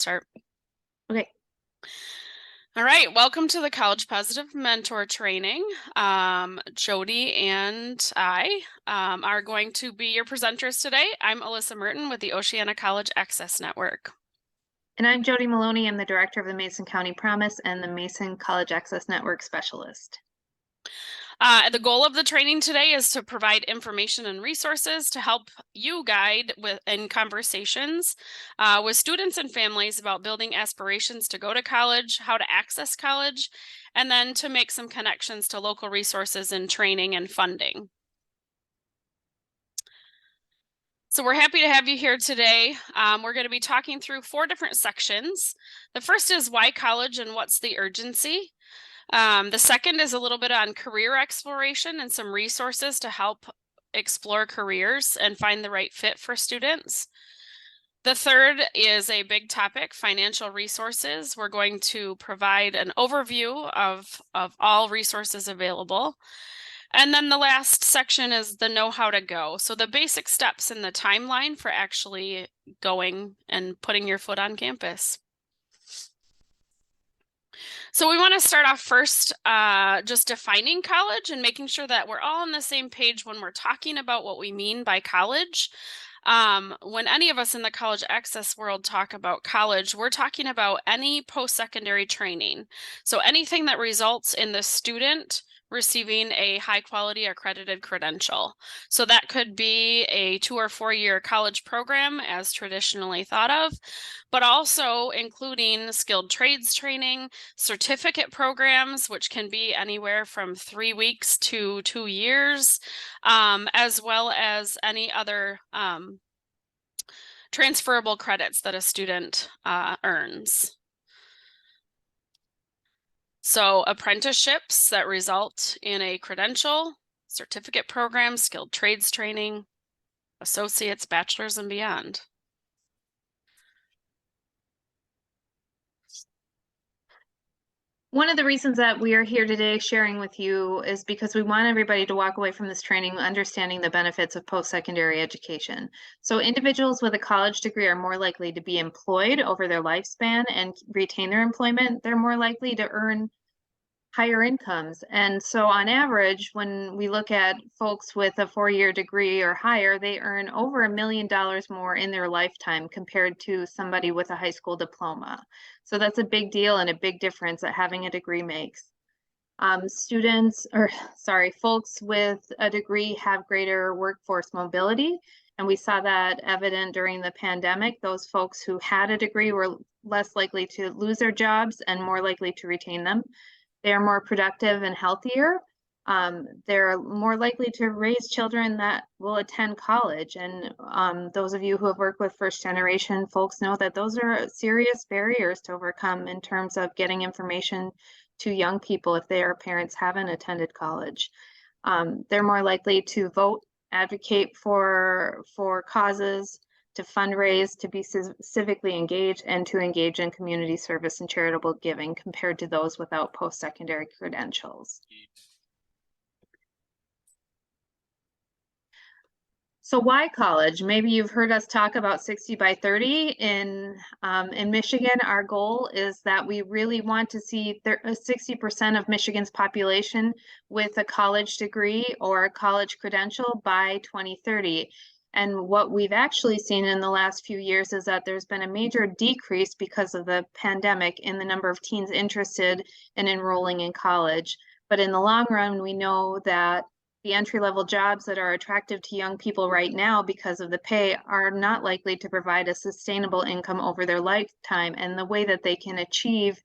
Start. Okay. All right, welcome to the College Positive Mentor Training. Jody and I are going to be your presenters today. I'm Alyssa Merton with the Oceana College Access Network. And I'm Jody Maloney. I'm the director of the Mason County Promise and the Mason College Access Network specialist. The goal of the training today is to provide information and resources to help you guide in conversations with students and families about building aspirations to go to college, how to access college, and then to make some connections to local resources in training and funding. So we're happy to have you here today. We're going to be talking through 4 different sections. The first is why college and what's the urgency. The second is a little bit on career exploration and some resources to help explore careers and find the right fit for students. The third is a big topic, financial resources. We're going to provide an overview of all resources available. And then the last section is the know how to go. So the basic steps in the timeline for actually going and putting your foot on campus. So we want to start off first just defining college and making sure that we're all on the same page when we're talking about what we mean by college. When any of us in the college access world talk about college, we're talking about any post-secondary training. So anything that results in the student receiving a high quality accredited credential. So that could be a 2 or 4 year college program as traditionally thought of, but also including skilled trades training, certificate programs, which can be anywhere from 3 weeks to 2 years, as well as any other transferable credits that a student earns. So apprenticeships that result in a credential, certificate program, skilled trades training, associates, bachelor's, and beyond. One of the reasons that we are here today sharing with you is because we want everybody to walk away from this training understanding the benefits of post-secondary education. So individuals with a college degree are more likely to be employed over their lifespan and retain their employment. They're more likely to earn higher incomes. And so on average, when we look at folks with a 4-year degree or higher, they earn over $1 million more in their lifetime compared to somebody with a high school diploma. So that's a big deal and a big difference that having a degree makes. Folks with a degree have greater workforce mobility. And we saw that evident during the pandemic. Those folks who had a degree were less likely to lose their jobs and more likely to retain them. They are more productive and healthier. They're more likely to raise children that will attend college. And those of you who have worked with first generation folks know that those are serious barriers to overcome in terms of getting information to young people if their parents haven't attended college. They're more likely to vote, advocate for causes, to fundraise, to be civically engaged, and to engage in community service and charitable giving compared to those without post-secondary credentials. So why college? Maybe you've heard us talk about 60 by 30. In Michigan, our goal is that we really want to see 60% of Michigan's population with a college degree or a college credential by 2030. And what we've actually seen in the last few years is that there's been a major decrease because of the pandemic in the number of teens interested in enrolling in college. But in the long run, we know that the entry-level jobs that are attractive to young people right now because of the pay are not likely to provide a sustainable income over their lifetime. And the way that they can achieve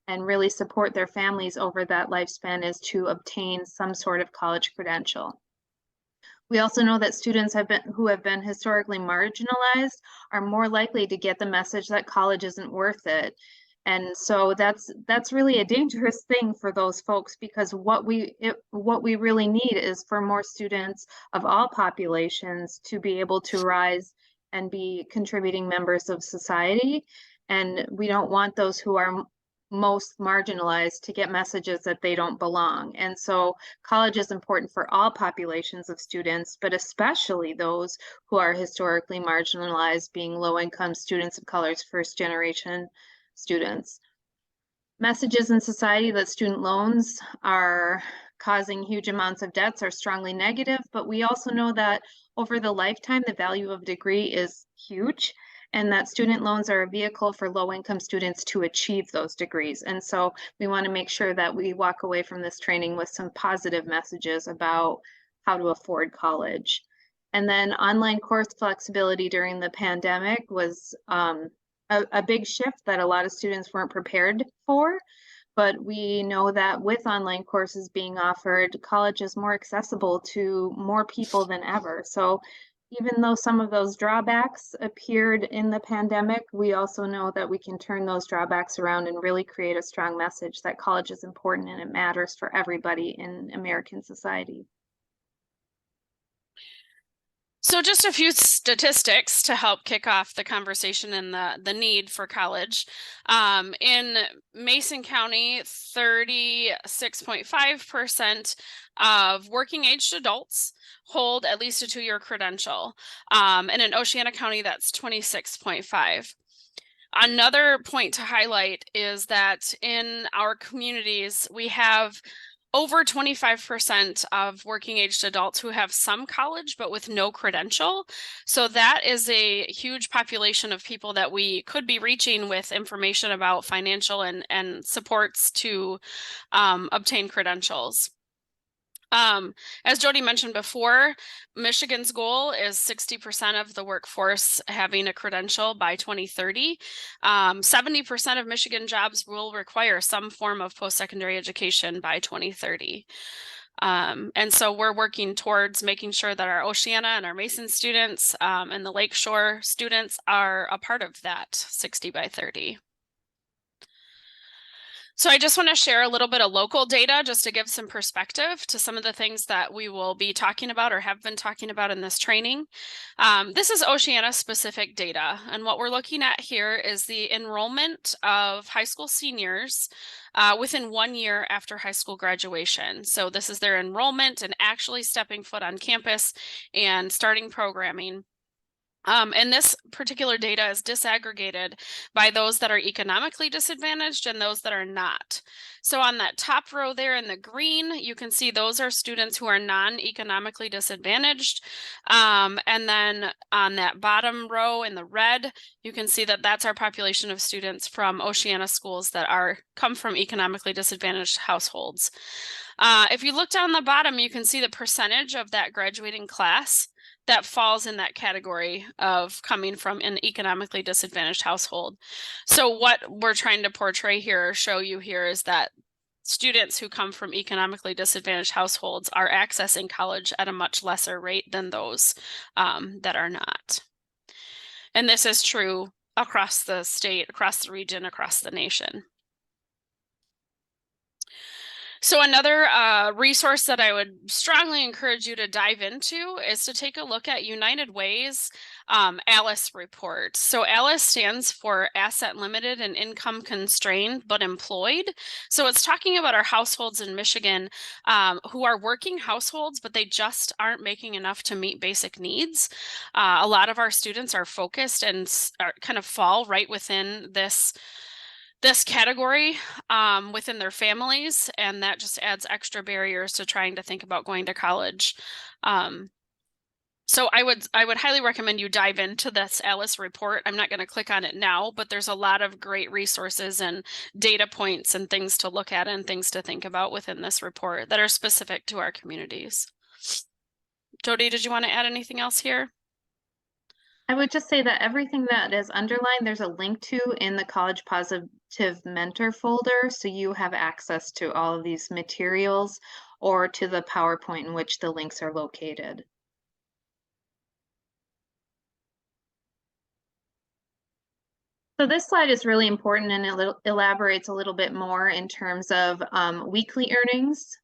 and really support their families over that lifespan is to obtain some sort of college credential. We also know that students who have been historically marginalized are more likely to get the message that college isn't worth it. And so that's really a dangerous thing for those folks, because what we really need is for more students of all populations to be able to rise and be contributing members of society. And we don't want those who are most marginalized to get messages that they don't belong. And so college is important for all populations of students, but especially those who are historically marginalized, being low-income students of colors, first-generation students. Messages in society that student loans are causing huge amounts of debts are strongly negative, but we also know that over the lifetime, the value of a degree is huge, and that student loans are a vehicle for low-income students to achieve those degrees. And so we want to make sure that we walk away from this training with some positive messages about how to afford college. And then online course flexibility during the pandemic was a big shift that a lot of students weren't prepared for. But we know that with online courses being offered, college is more accessible to more people than ever. So even though some of those drawbacks appeared in the pandemic, we also know that we can turn those drawbacks around and really create a strong message that college is important and it matters for everybody in American society. So just a few statistics to help kick off the conversation and the need for college. In Mason County, 36.5% of working aged adults hold at least a 2-year credential. And in Oceana County, that's 26.5. Another point to highlight is that in our communities, we have over 25% of working aged adults who have some college but with no credential. So that is a huge population of people that we could be reaching with information about financial and supports to obtain credentials. As Jody mentioned before, Michigan's goal is 60% of the workforce having a credential by 2030. 70% of Michigan jobs will require some form of post-secondary education by 2030. And so we're working towards making sure that our Oceana and our Mason students and the Lakeshore students are a part of that 60 by 30. So I just want to share a little bit of local data just to give some perspective to some of the things that we will be talking about or have been talking about in this training. This is Oceana specific data. And what we're looking at here is the enrollment of high school seniors within 1 year after high school graduation. So this is their enrollment and actually stepping foot on campus and starting programming. And this particular data is disaggregated by those that are economically disadvantaged and those that are not. So on that top row there in the green, you can see those are students who are non-economically disadvantaged. And then on that bottom row in the red, you can see that that's our population of students from Oceana schools that come from economically disadvantaged households. If you look down the bottom, you can see the percentage of that graduating class that falls in that category of coming from an economically disadvantaged household. So what we're trying to portray here or show you here is that students who come from economically disadvantaged households are accessing college at a much lesser rate than those that are not. And this is true across the state, across the region, across the nation. So another resource that I would strongly encourage you to dive into is to take a look at United Way's ALICE report. So ALICE stands for Asset Limited and Income Constrained but Employed. So it's talking about our households in Michigan who are working households, but they just aren't making enough to meet basic needs. A lot of our students are focused and kind of fall right within this category within their families, and that just adds extra barriers to trying to think about going to college. So I would highly recommend you dive into this ALICE report. I'm not going to click on it now, but there's a lot of great resources and data points and things to look at and things to think about within this report that are specific to our communities. Jody, did you want to add anything else here? I would just say that everything that is underlined, there's a link to in the College Positive Mentor folder. So you have access to all of these materials or to the PowerPoint in which the links are located. So this slide is really important and it elaborates a little bit more in terms of weekly earnings.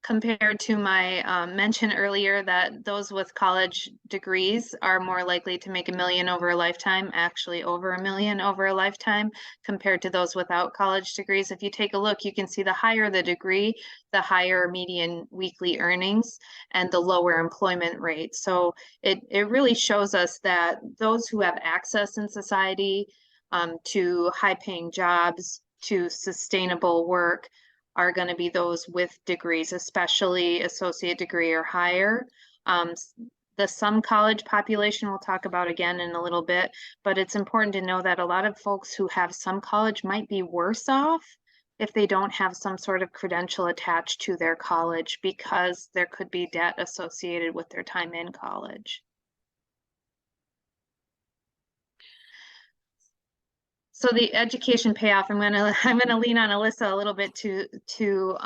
compared to my mention earlier that those with college degrees are more likely to make $1 million over a lifetime, actually over $1 million over a lifetime, compared to those without college degrees. If you take a look, you can see the higher the degree, the higher median weekly earnings and the lower employment rate. So it really shows us that those who have access in society to high-paying jobs, to sustainable work, are going to be those with degrees, especially associate degree or higher. Um, the some college population we'll talk about again in a little bit, but it's important to know that a lot of folks who have some college might be worse off if they don't have some sort of credential attached to their college because there could be debt associated with their time in college. So the education payoff, I'm gonna lean on Alyssa a little bit to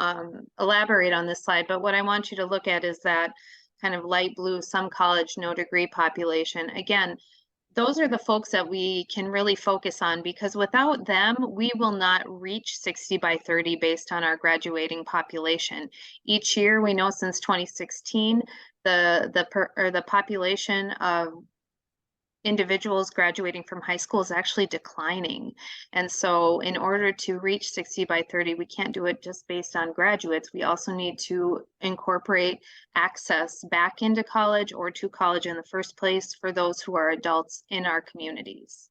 elaborate on this slide, but what I want you to look at is that kind of light blue, some college, no degree population. Again, those are the folks that we can really focus on because without them, we will not reach 60 by 30 based on our graduating population. Each year, we know since 2016, the population of individuals graduating from high school is actually declining. And so in order to reach 60 by 30, we can't do it just based on graduates. We also need to incorporate access back into college or to college in the first place for those who are adults in our communities.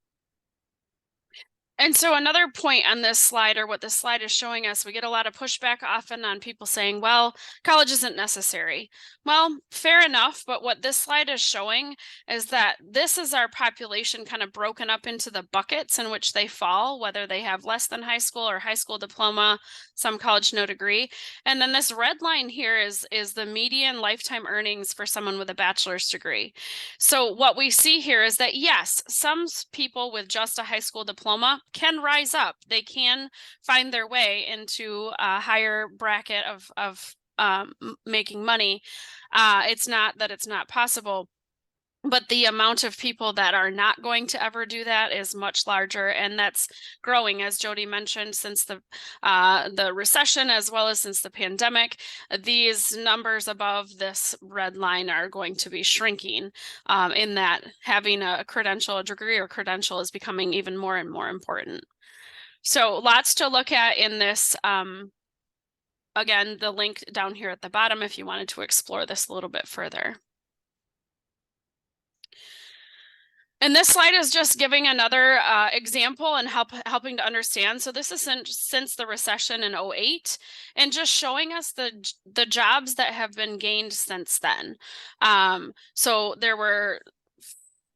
And so another point on this slide, or what this slide is showing us, we get a lot of pushback often on people saying, well, college isn't necessary. Well, fair enough, but what this slide is showing is that this is our population kind of broken up into the buckets in which they fall, whether they have less than high school or high school diploma, some college, no degree. And then this red line here is the median lifetime earnings for someone with a bachelor's degree. So what we see here is that, yes, some people with just a high school diploma can rise up. They can find their way into a higher bracket of making money. It's not that it's not possible, but the amount of people that are not going to ever do that is much larger, and that's growing, as Jody mentioned, since the recession as well as since the pandemic. These numbers above this red line are going to be shrinking, in that having a credential, a degree or credential is becoming even more and more important. So lots to look at in this. Again, the link down here at the bottom if you wanted to explore this a little bit further. And this slide is just giving another example and helping to understand. So this is since the recession in 08, and just showing us the jobs that have been gained since then. So there were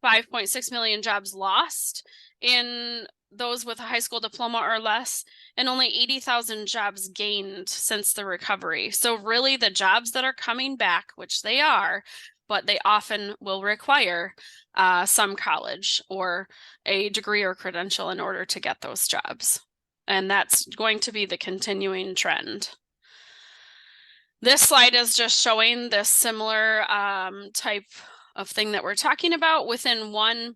5.6 million jobs lost in those with a high school diploma or less, and only 80,000 jobs gained since the recovery. So really the jobs that are coming back, which they are, but they often will require some college or a degree or credential in order to get those jobs. And that's going to be the continuing trend. This slide is just showing this similar type of thing that we're talking about within one,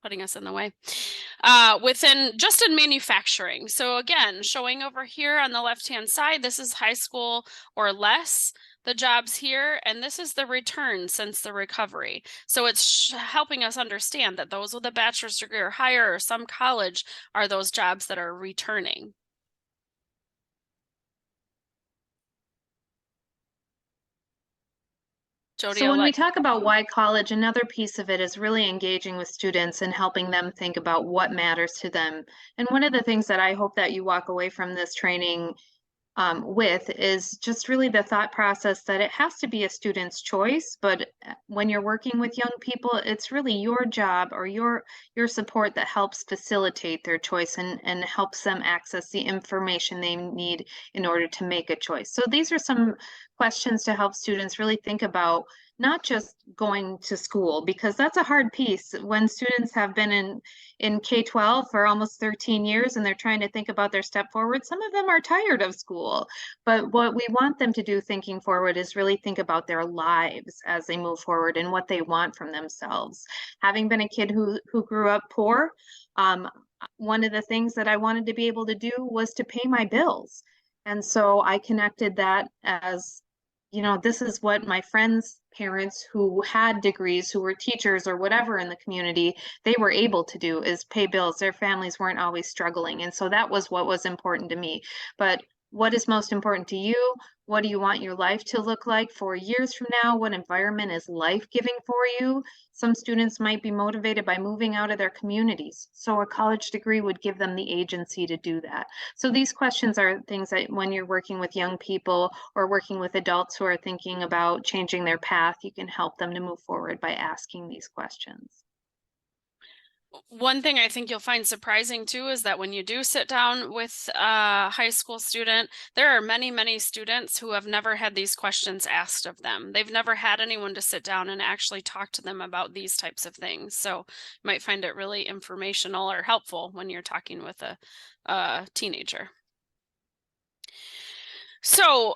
putting us in the way, within just in manufacturing. So again, showing over here on the left-hand side, this is high school or less, the jobs here, and this is the return since the recovery. So it's helping us understand that those with a bachelor's degree or higher or some college are those jobs that are returning. Jody, So when we talk about why college, another piece of it is really engaging with students and helping them think about what matters to them. And one of the things that I hope that you walk away from this training with is just really the thought process that it has to be a student's choice, but when you're working with young people, it's really your job or your support that helps facilitate their choice and helps them access the information they need in order to make a choice. So these are some questions to help students really think about not just going to school, because that's a hard piece when students have been in K-12 for almost 13 years and they're trying to think about their step forward. Some of them are tired of school, but what we want them to do thinking forward is really think about their lives as they move forward and what they want from themselves. Having been a kid who grew up poor, one of the things that I wanted to be able to do was to pay my bills. And so I connected that as, this is what my friends' parents who had degrees, who were teachers or whatever in the community, they were able to do is pay bills. Their families weren't always struggling. And so that was what was important to me. But what is most important to you? What do you want your life to look like 4 years from now? What environment is life-giving for you? Some students might be motivated by moving out of their communities. So a college degree would give them the agency to do that. So these questions are things that when you're working with young people or working with adults who are thinking about changing their path, you can help them to move forward by asking these questions. One thing I think you'll find surprising too is that when you do sit down with a high school student, there are many, many students who have never had these questions asked of them. They've never had anyone to sit down and actually talk to them about these types of things. So you might find it really informational or helpful when you're talking with a teenager. So,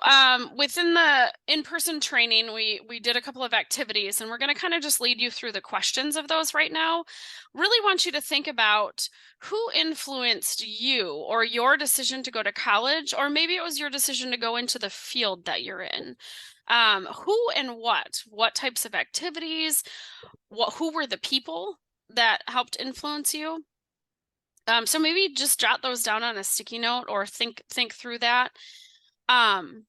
within the in-person training, we did a couple of activities, and we're going to kind of just lead you through the questions of those right now. Really want you to think about who influenced you or your decision to go to college, or maybe it was your decision to go into the field that you're in. Who and what types of activities, who were the people that helped influence you? So maybe just jot those down on a sticky note or think through that. Um,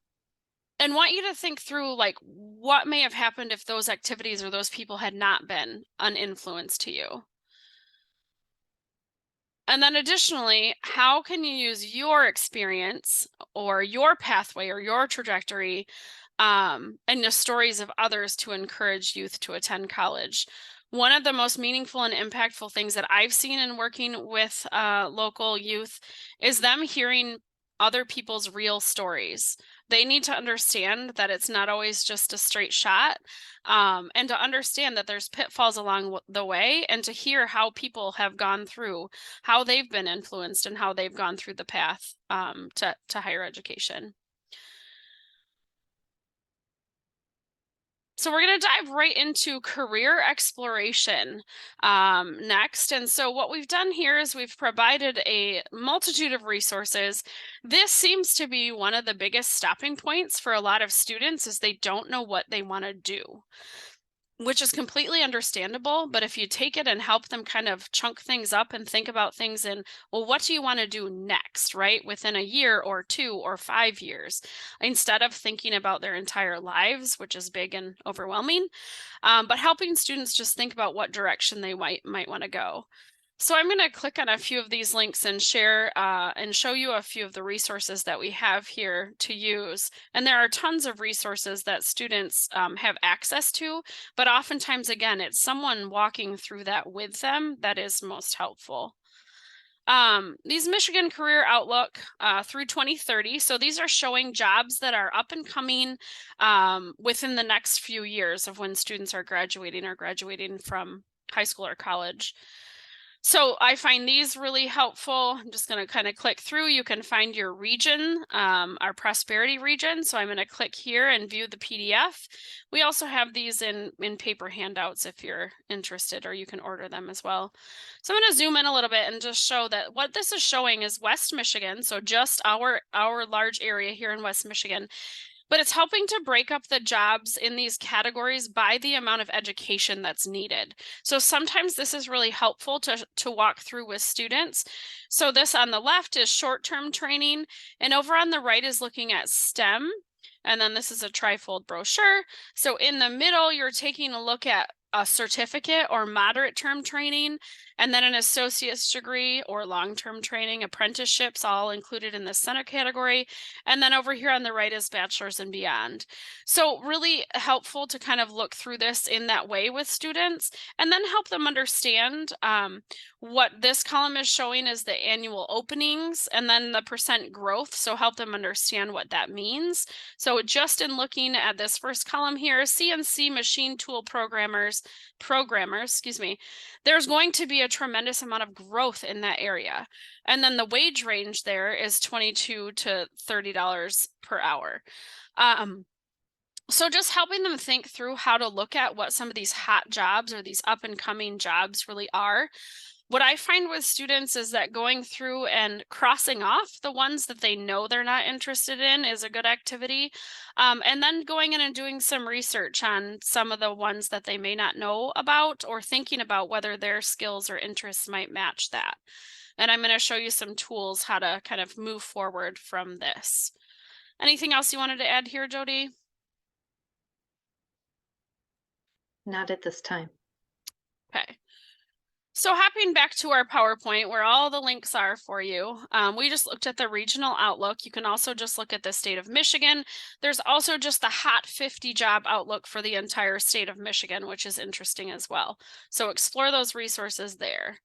and want you to think through like what may have happened if those activities or those people had not been an influence to you. And then additionally, how can you use your experience or your pathway or your trajectory and the stories of others to encourage youth to attend college? One of the most meaningful and impactful things that I've seen in working with local youth is them hearing other people's real stories. They need to understand that it's not always just a straight shot, and to understand that there's pitfalls along the way, and to hear how people have gone through, how they've been influenced, and how they've gone through the path to higher education. So we're going to dive right into career exploration next. And so what we've done here is we've provided a multitude of resources. This seems to be one of the biggest stopping points for a lot of students is they don't know what they want to do, which is completely understandable. But if you take it and help them kind of chunk things up and think about things in, well, what do you want to do next, right? Within a year or 2 or 5 years, instead of thinking about their entire lives, which is big and overwhelming, but helping students just think about what direction they might want to go. So I'm going to click on a few of these links and share and show you a few of the resources that we have here to use. And there are tons of resources that students have access to, but oftentimes, again, it's someone walking through that with them that is most helpful. These Michigan Career Outlook through 2030. So these are showing jobs that are up and coming within the next few years of when students are graduating or graduating from high school or college. So I find these really helpful. I'm just going to kind of click through. You can find your region, our prosperity region. So I'm going to click here and view the PDF. We also have these in paper handouts if you're interested, or you can order them as well. So I'm going to zoom in a little bit and just show that what this is showing is West Michigan. So just our large area here in West Michigan. But it's helping to break up the jobs in these categories by the amount of education that's needed. So sometimes this is really helpful to walk through with students. So this on the left is short-term training, and over on the right is looking at STEM. And then this is a trifold brochure. So in the middle, you're taking a look at a certificate or moderate term training, and then an associate's degree or long-term training, apprenticeships, all included in the center category. And then over here on the right is bachelor's and beyond. So really helpful to kind of look through this in that way with students, and then help them understand what this column is showing is the annual openings and then the percent growth. So help them understand what that means. So just in looking at this first column here, CNC machine tool programmers, excuse me, there's going to be a tremendous amount of growth in that area. And then the wage range there is $22 to $30 per hour. So just helping them think through how to look at what some of these hot jobs or these up and coming jobs really are. What I find with students is that going through and crossing off the ones that they know they're not interested in is a good activity. And then going in and doing some research on some of the ones that they may not know about, or thinking about whether their skills or interests might match that. And I'm going to show you some tools how to kind of move forward from this. Anything else you wanted to add here, Jody? Not at this time. Okay. So hopping back to our PowerPoint where all the links are for you, we just looked at the regional outlook. You can also just look at the state of Michigan. There's also just the hot 50 job outlook for the entire state of Michigan, which is interesting as well. So explore those resources there.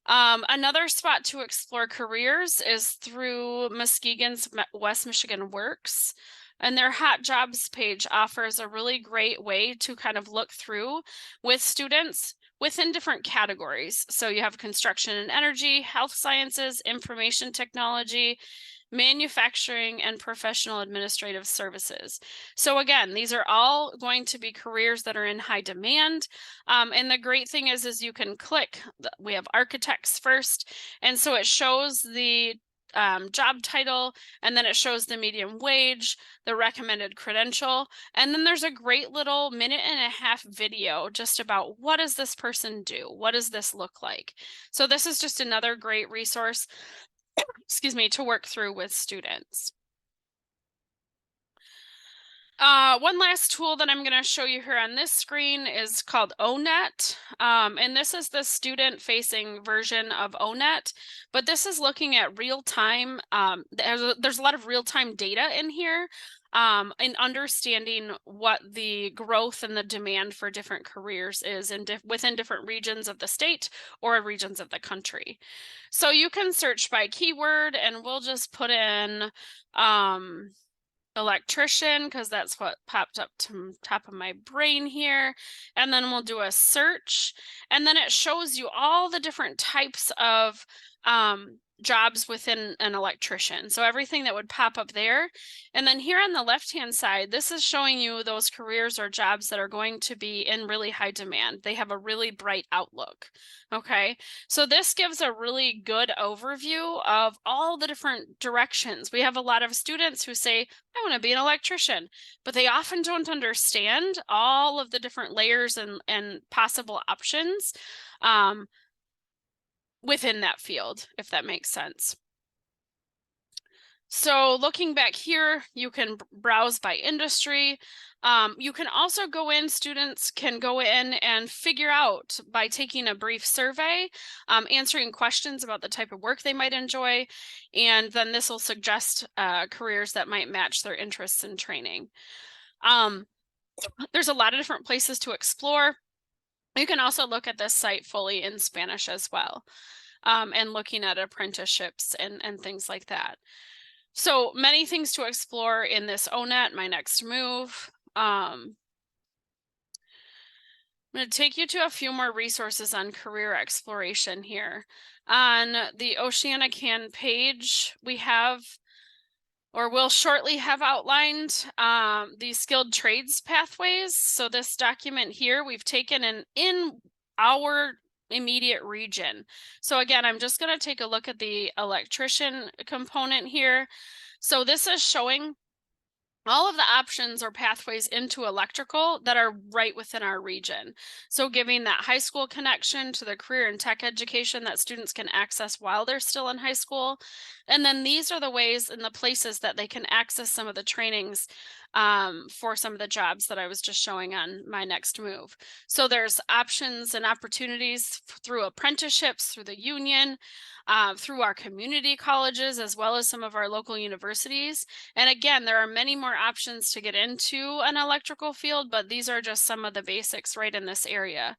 Another spot to explore careers is through Muskegon's West Michigan Works. And their hot jobs page offers a really great way to kind of look through with students within different categories. So you have construction and energy, health sciences, information technology, manufacturing, and professional administrative services. So again, these are all going to be careers that are in high demand. And the great thing is you can click, we have architects first. And so it shows the job title, and then it shows the median wage, the recommended credential, and then there's a great little 1.5-minute video just about what does this person do? What does this look like? So this is just another great resource, excuse me, to work through with students. One last tool that I'm going to show you here on this screen is called ONET. And this is the student-facing version of ONET, but this is looking at real-time. There's a lot of real-time data in here, and understanding what the growth and the demand for different careers is within different regions of the state or regions of the country. So you can search by keyword, and we'll just put in electrician because that's what popped up to top of my brain here. And then we'll do a search, and then it shows you all the different types of jobs within an electrician. So everything that would pop up there. And then here on the left-hand side, this is showing you those careers or jobs that are going to be in really high demand. They have a really bright outlook. Okay, so this gives a really good overview of all the different directions. We have a lot of students who say, I want to be an electrician, but they often don't understand all of the different layers and possible options within that field, if that makes sense. So looking back here, you can browse by industry. You can also go in, students can go in and figure out by taking a brief survey, answering questions about the type of work they might enjoy, and then this will suggest careers that might match their interests and training. There's a lot of different places to explore. You can also look at this site fully in Spanish as well, and looking at apprenticeships and things like that. So many things to explore in this ONET, my next move. I'm going to take you to a few more resources on career exploration here. On the Oceana Can page, we have, or will shortly have outlined, the skilled trades pathways. So this document here, we've taken in our immediate region. So again, I'm just going to take a look at the electrician component here. So this is showing all of the options or pathways into electrical that are right within our region. So giving that high school connection to the career and tech education that students can access while they're still in high school. And then these are the ways and the places that they can access some of the trainings for some of the jobs that I was just showing on my next move. So there's options and opportunities through apprenticeships, through the union, through our community colleges, as well as some of our local universities. And again, there are many more options to get into an electrical field, but these are just some of the basics right in this area.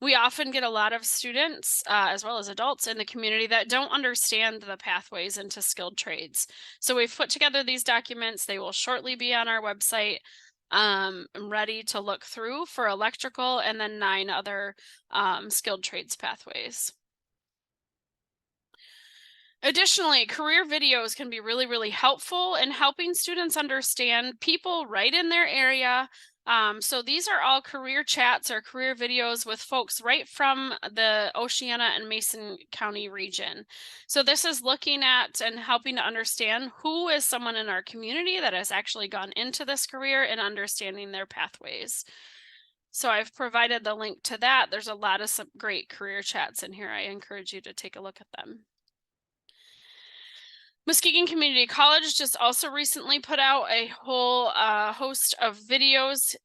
We often get a lot of students, as well as adults in the community that don't understand the pathways into skilled trades. So we've put together these documents. They will shortly be on our website, ready to look through for electrical, and then 9 other skilled trades pathways. Additionally, career videos can be really, really helpful in helping students understand people right in their area, So these are all career chats or career videos with folks right from the Oceana and Mason County region. So this is looking at and helping to understand who is someone in our community that has actually gone into this career and understanding their pathways. So I've provided the link to that. There's a lot of some great career chats in here. I encourage you to take a look at them. Muskegon Community College just also recently put out a whole host of videos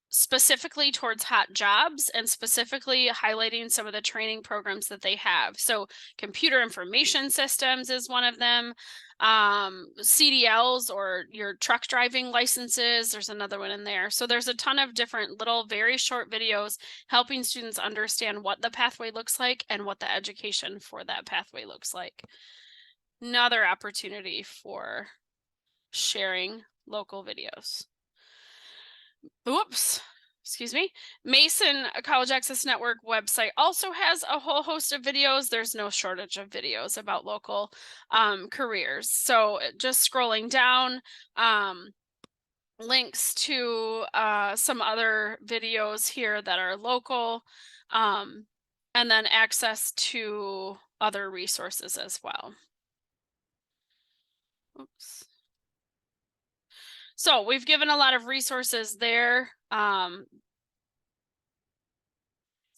specifically towards hot jobs and specifically highlighting some of the training programs that they have. So computer information systems is one of them. CDLs or your truck driving licenses, there's another one in there. So there's a ton of different little very short videos helping students understand what the pathway looks like and what the education for that pathway looks like. Another opportunity for sharing local videos. Whoops, excuse me. Mason College Access Network website also has a whole host of videos. There's no shortage of videos about local careers. So just scrolling down, links to some other videos here that are local, and then access to other resources as well. Oops. So we've given a lot of resources there. Then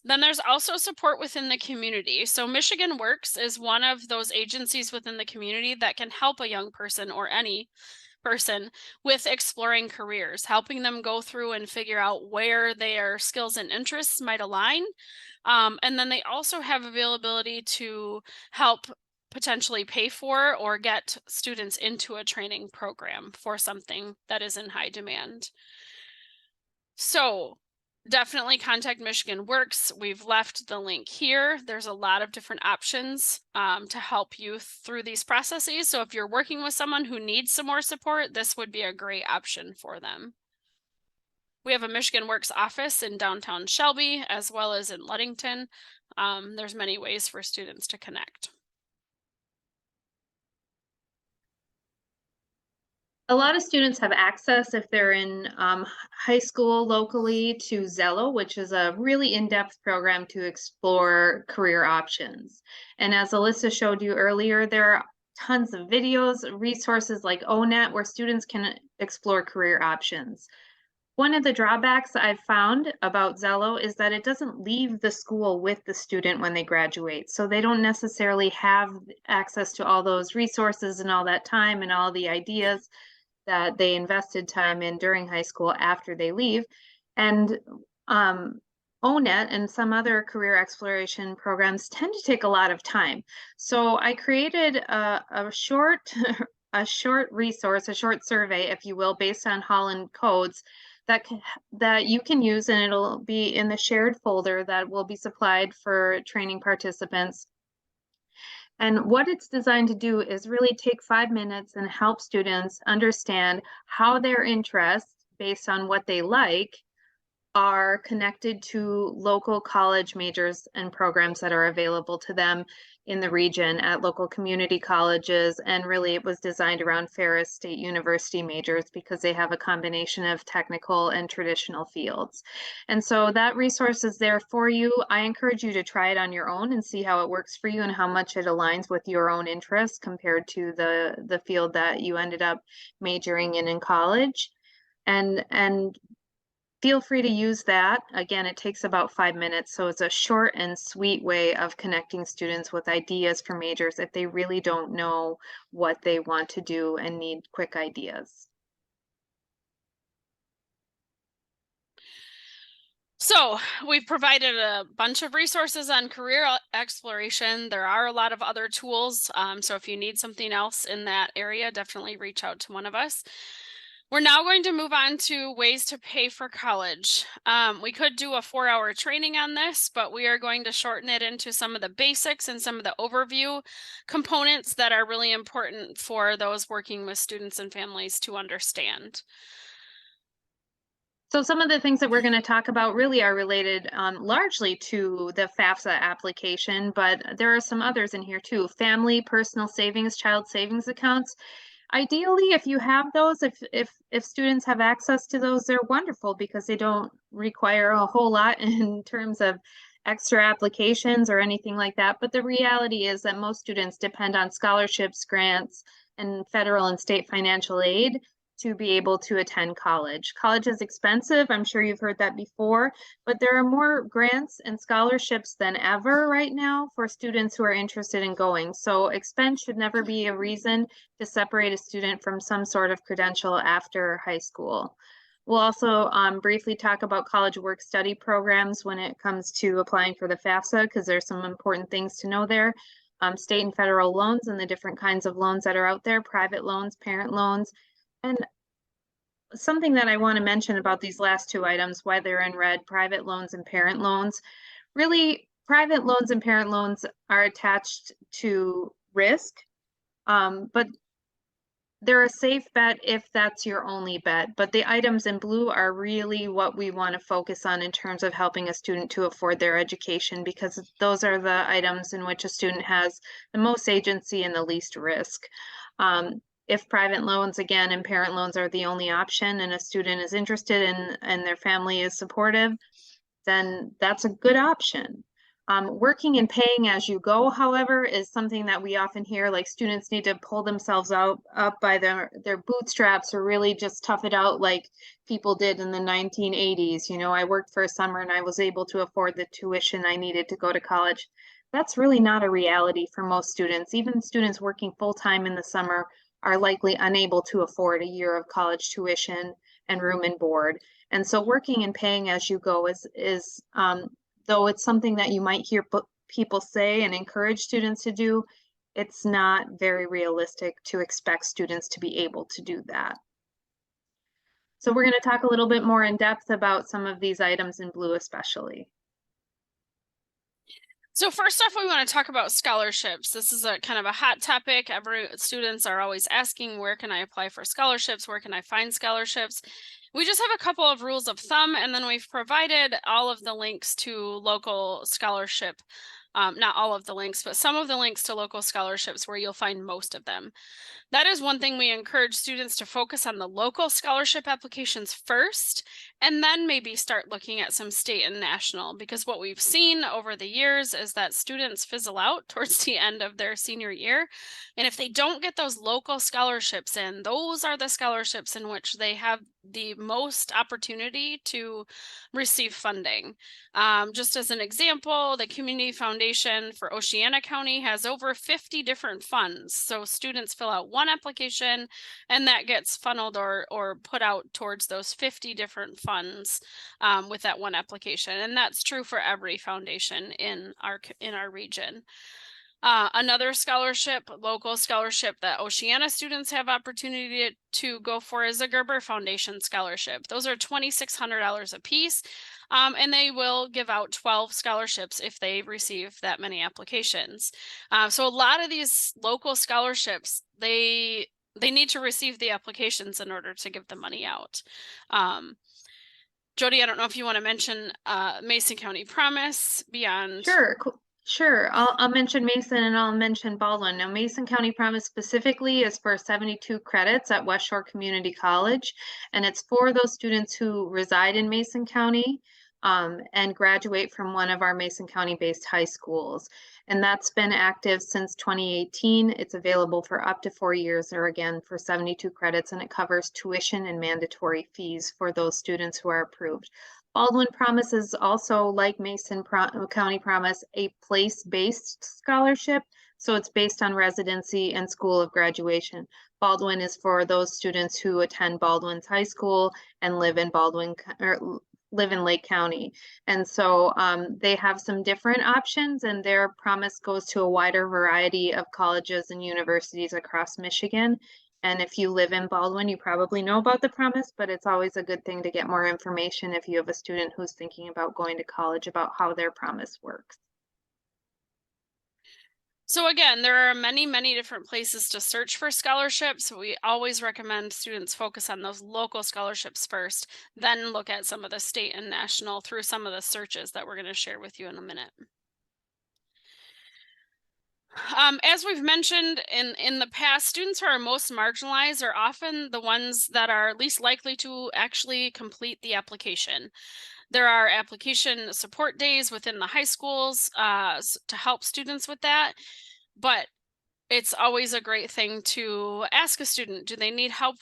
there's also support within the community. So Michigan Works is one of those agencies within the community that can help a young person or any person with exploring careers, helping them go through and figure out where their skills and interests might align. And then they also have availability to help potentially pay for or get students into a training program for something that is in high demand. So definitely contact Michigan Works. We've left the link here. There's a lot of different options to help you through these processes. So if you're working with someone who needs some more support, this would be a great option for them. We have a Michigan Works office in downtown Shelby, as well as in Ludington. There's many ways for students to connect. A lot of students have access if they're in high school locally to Zello, which is a really in-depth program to explore career options. And as Alyssa showed you earlier, there are tons of videos, resources like ONET where students can explore career options. One of the drawbacks I've found about Zello is that it doesn't leave the school with the student when they graduate. So they don't necessarily have access to all those resources and all that time and all the ideas that they invested time in during high school after they leave. And ONET and some other career exploration programs tend to take a lot of time. So I created a short a short resource, a short survey, if you will, based on Holland codes that you can use, and it'll be in the shared folder that will be supplied for training participants. And what it's designed to do is really take 5 minutes and help students understand how their interests, based on what they like, are connected to local college majors and programs that are available to them in the region at local community colleges. And really, it was designed around Ferris State University majors because they have a combination of technical and traditional fields. And so that resource is there for you. I encourage you to try it on your own and see how it works for you and how much it aligns with your own interests compared to the field that you ended up majoring in college. And feel free to use that. Again, it takes about 5 minutes, so it's a short and sweet way of connecting students with ideas for majors if they really don't know what they want to do and need quick ideas. So we've provided a bunch of resources on career exploration. There are a lot of other tools. So if you need something else in that area, definitely reach out to one of us. We're now going to move on to ways to pay for college. We could do a 4-hour training on this, but we are going to shorten it into some of the basics and some of the overview components that are really important for those working with students and families to understand. So some of the things that we're going to talk about really are related largely to the FAFSA application, but there are some others in here too. Family, personal savings, child savings accounts. Ideally, if you have those, if students have access to those, they're wonderful because they don't require a whole lot in terms of extra applications or anything like that. But the reality is that most students depend on scholarships, grants, and federal and state financial aid to be able to attend college. College is expensive. I'm sure you've heard that before, but there are more grants and scholarships than ever right now for students who are interested in going. So expense should never be a reason to separate a student from some sort of credential after high school. We'll also briefly talk about college work-study programs when it comes to applying for the FAFSA, because there's some important things to know there. State and federal loans and the different kinds of loans that are out there, private loans, parent loans. And something that I want to mention about these last two items, why they're in red, private loans and parent loans. Really, private loans and parent loans are attached to risk, but they're a safe bet if that's your only bet. But the items in blue are really what we want to focus on in terms of helping a student to afford their education, because those are the items in which a student has the most agency and the least risk. If private loans, again, and parent loans are the only option and a student is interested in and their family is supportive, then that's a good option. Working and paying as you go, however, is something that we often hear, like students need to pull themselves up by their bootstraps or really just tough it out like people did in the 1980s. You know, I worked for a summer and I was able to afford the tuition I needed to go to college. That's really not a reality for most students. Even students working full-time in the summer are likely unable to afford a year of college tuition and room and board. And so working and paying as you go is though it's something that you might hear people say and encourage students to do, it's not very realistic to expect students to be able to do that. So we're going to talk a little bit more in depth about some of these items in blue especially. So first off, we want to talk about scholarships. This is a kind of a hot topic. Students are always asking, where can I apply for scholarships? Where can I find scholarships? We just have a couple of rules of thumb, and then we've provided all of the links to local scholarship. Not all of the links, but some of the links to local scholarships where you'll find most of them. That is one thing we encourage students to focus on the local scholarship applications first, and then maybe start looking at some state and national, because what we've seen over the years is that students fizzle out towards the end of their senior year. And if they don't get those local scholarships in, those are the scholarships in which they have the most opportunity to receive funding. Just as an example, the Community Foundation for Oceana County has over 50 different funds. So students fill out one application and that gets funneled or put out towards those 50 different funds with that one application. And that's true for every foundation in our region. Another scholarship, local scholarship that Oceana students have opportunity to go for is a Gerber Foundation scholarship. Those are $2,600 a piece, and they will give out 12 scholarships if they receive that many applications. So a lot of these local scholarships, they need to receive the applications in order to give the money out. Jody, I don't know if you want to mention Mason County Promise beyond. Sure, cool. Sure. I'll mention Mason and I'll mention Baldwin. Now, Mason County Promise specifically is for 72 credits at West Shore Community College, and it's for those students who reside in Mason County and graduate from one of our Mason County-based high schools. And that's been active since 2018. It's available for up to 4 years, or again, for 72 credits, and it covers tuition and mandatory fees for those students who are approved. Baldwin Promise is also, like Mason County Promise, a place-based scholarship. So it's based on residency and school of graduation. Baldwin is for those students who attend Baldwin's High School and live in Lake County. And so they have some different options, and their promise goes to a wider variety of colleges and universities across Michigan. And if you live in Baldwin, you probably know about the promise, but it's always a good thing to get more information if you have a student who's thinking about going to college about how their promise works. So again, there are many, many different places to search for scholarships. We always recommend students focus on those local scholarships first, then look at some of the state and national through some of the searches that we're going to share with you in a minute. As we've mentioned in the past, students who are most marginalized are often the ones that are least likely to actually complete the application. There are application support days within the high schools to help students with that, but it's always a great thing to ask a student, do they need help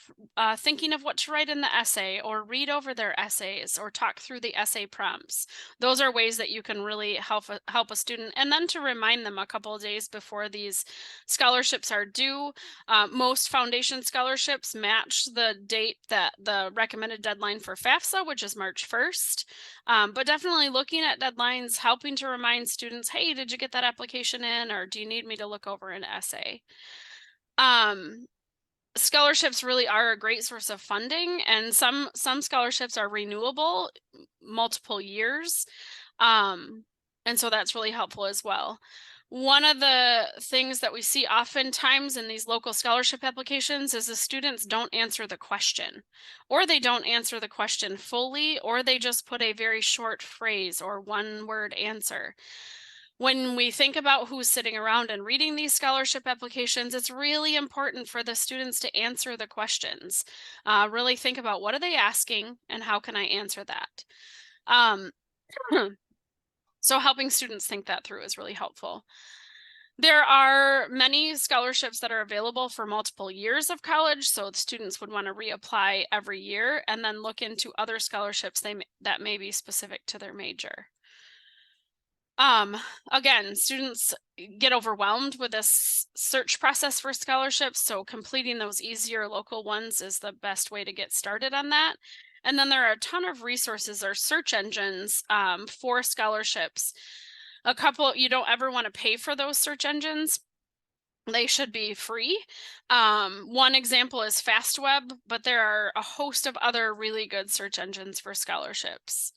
thinking of what to write in the essay, or read over their essays, or talk through the essay prompts? Those are ways that you can really help a student. And then to remind them a couple of days before these scholarships are due. Most foundation scholarships match the date that the recommended deadline for FAFSA, which is March 1st. But definitely looking at deadlines, helping to remind students, hey, did you get that application in, or do you need me to look over an essay? Um, Scholarships really are a great source of funding, and some scholarships are renewable multiple years. Um, and so that's really helpful as well. One of the things that we see oftentimes in these local scholarship applications is the students don't answer the question, or they don't answer the question fully, or they just put a very short phrase or one word answer. When we think about who's sitting around and reading these scholarship applications, it's really important for the students to answer the questions. Really think about, what are they asking and how can I answer that? Um, so helping students think that through is really helpful. There are many scholarships that are available for multiple years of college, so the students would want to reapply every year and then look into other scholarships that may be specific to their major. Um, Again, students get overwhelmed with this search process for scholarships, so completing those easier local ones is the best way to get started on that. And then there are a ton of resources or search engines for scholarships. A couple, you don't ever want to pay for those search engines. They should be free. One example is FastWeb, but there are a host of other really good search engines for scholarships.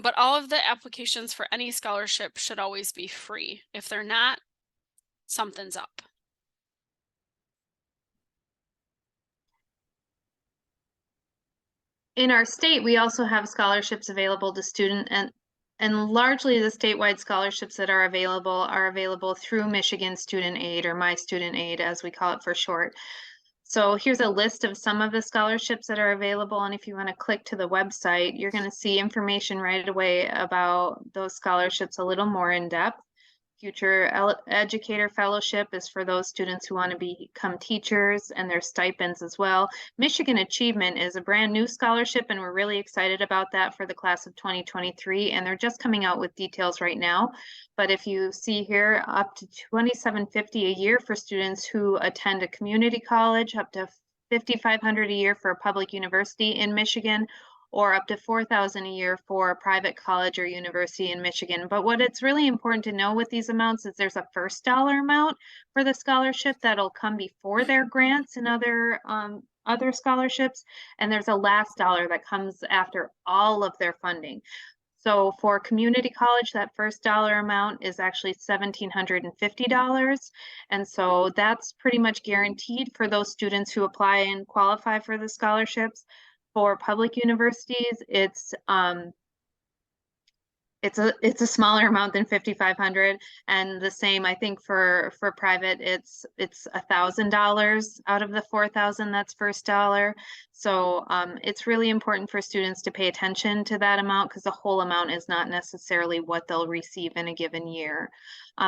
But all of the applications for any scholarship should always be free. If they're not, something's up. In our state, we also have scholarships available to and largely the statewide scholarships that are available through Michigan Student Aid, or My Student Aid, as we call it for short. So here's a list of some of the scholarships that are available, and if you want to click to the website, you're going to see information right away about those scholarships a little more in depth. Future Educator Fellowship is for those students who want to become teachers, and there's stipends as well. Michigan Achievement is a brand new scholarship, and we're really excited about that for the class of 2023, and they're just coming out with details right now. But if you see here, up to $2,750 a year for students who attend a community college, up to $5,500 a year for a public university in Michigan, or up to $4,000 a year for a private college or university in Michigan. But what it's really important to know with these amounts is there's a first dollar amount for the scholarship that'll come before their grants and other scholarships, and there's a last dollar that comes after all of their funding. So for community college, that first dollar amount is actually $1,750. And so that's pretty much guaranteed for those students who apply and qualify for the scholarships. For public universities, it's a smaller amount than 5,500, and the same, I think, for private, it's $1,000 out of the 4,000. That's first dollar. So it's really important for students to pay attention to that amount, because the whole amount is not necessarily what they'll receive in a given year.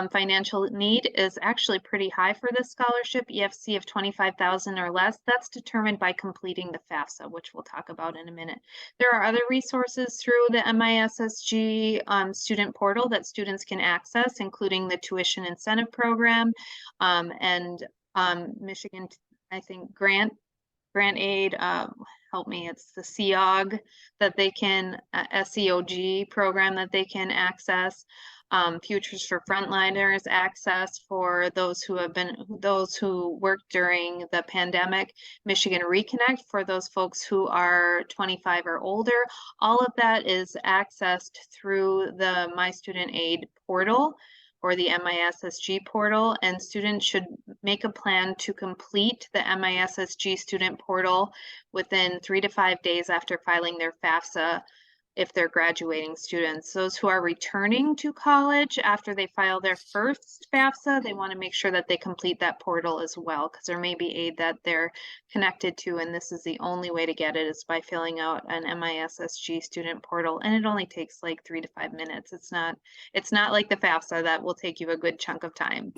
Financial need is actually pretty high for this scholarship. EFC of 25,000 or less. That's determined by completing the FAFSA, which we'll talk about in a minute. There are other resources through the MISSG student portal that students can access, including the tuition incentive program and Michigan, I think, grant aid. Help me, it's the SEOG that they can SEOG program that they can access. Futures for Frontliners access for those who worked during the pandemic. Michigan Reconnect for those folks who are 25 or older. All of that is accessed through the My Student Aid portal, or the MISSG portal, and students should make a plan to complete the MISSG student portal within 3 to 5 days after filing their FAFSA if they're graduating students. Those who are returning to college after they file their first FAFSA, they want to make sure that they complete that portal as well, because there may be aid that they're connected to, and this is the only way to get it is by filling out an MISSG student portal, and it only takes like 3 to 5 minutes. It's not like the FAFSA that will take you a good chunk of time.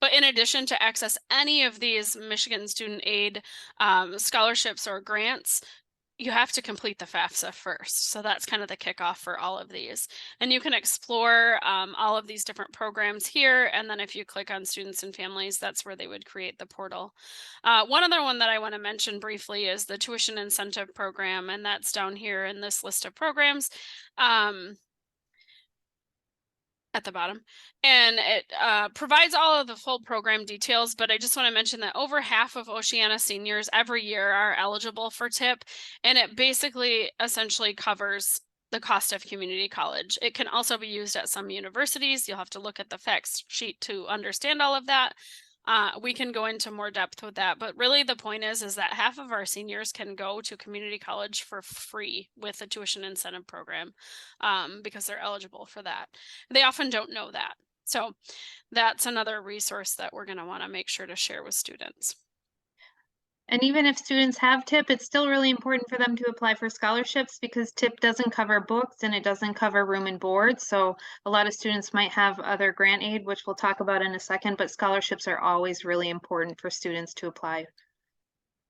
But in addition to access any of these Michigan student aid scholarships or grants, you have to complete the FAFSA first. So that's kind of the kickoff for all of these. And you can explore all of these different programs here. And then if you click on students and families, that's where they would create the portal. One other one that I want to mention briefly is the tuition incentive program. And that's down here in this list of programs. At the bottom, and it provides all of the full program details, but I just want to mention that over half of Oceana seniors every year are eligible for TIP, and it basically essentially covers the cost of community college. It can also be used at some universities. You'll have to look at the facts sheet to understand all of that. We can go into more depth with that, but really the point is that half of our seniors can go to community college for free with the tuition incentive program because they're eligible for that. They often don't know that. So that's another resource that we're going to want to make sure to share with students. And even if students have TIP, it's still really important for them to apply for scholarships because TIP doesn't cover books and it doesn't cover room and board. So a lot of students might have other grant aid, which we'll talk about in a second, but scholarships are always really important for students to apply.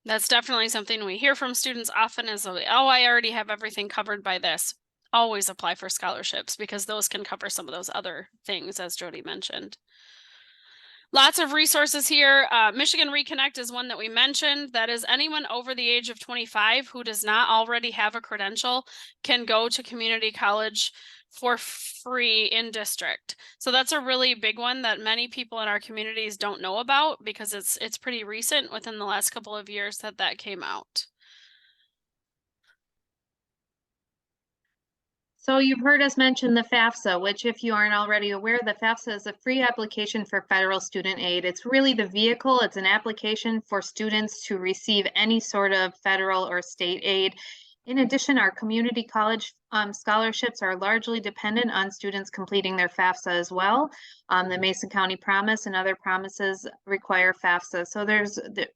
That's definitely something we hear from students often is, oh, I already have everything covered by this. Always apply for scholarships because those can cover some of those other things, as Jody mentioned. Lots of resources here. Michigan Reconnect is one that we mentioned. That is anyone over the age of 25 who does not already have a credential can go to community college for free in district. So that's a really big one that many people in our communities don't know about because it's pretty recent within the last couple of years that came out. So you've heard us mention the FAFSA, which if you aren't already aware, the FAFSA is a free application for federal student aid. It's really the vehicle. It's an application for students to receive any sort of federal or state aid. In addition, our community college scholarships are largely dependent on students completing their FAFSA as well. The Mason County Promise and other promises require FAFSA. So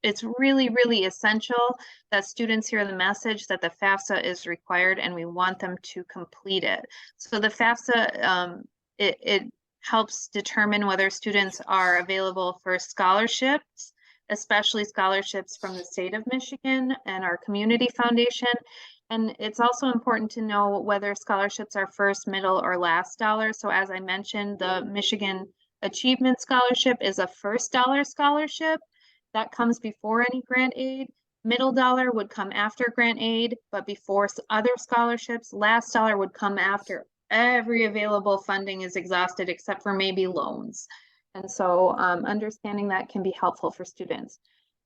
it's really, really essential that students hear the message that the FAFSA is required and we want them to complete it. So the FAFSA, it helps determine whether students are available for scholarships, especially scholarships from the state of Michigan and our community foundation. And it's also important to know whether scholarships are first, middle, or last dollar. So as I mentioned, the Michigan Achievement Scholarship is a first dollar scholarship that comes before any grant aid. Middle dollar would come after grant aid, but before other scholarships. Last dollar would come after every available funding is exhausted except for maybe loans. And so understanding that can be helpful for students.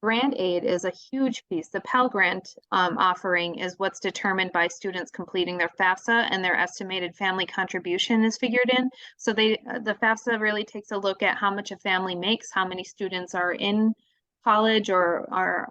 Grant aid is a huge piece. The Pell Grant offering is what's determined by students completing their FAFSA, and their estimated family contribution is figured in. So the FAFSA really takes a look at how much a family makes, how many students are in college or are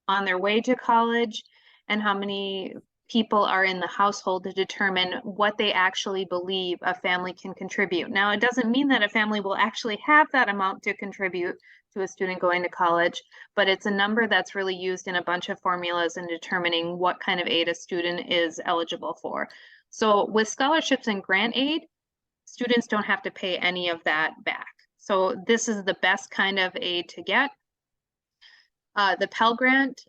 on their way to college, and how many people are in the household to determine what they actually believe a family can contribute. Now, it doesn't mean that a family will actually have that amount to contribute to a student going to college, but it's a number that's really used in a bunch of formulas in determining what kind of aid a student is eligible for. So with scholarships and grant aid, students don't have to pay any of that back. So this is the best kind of aid to get. The Pell Grant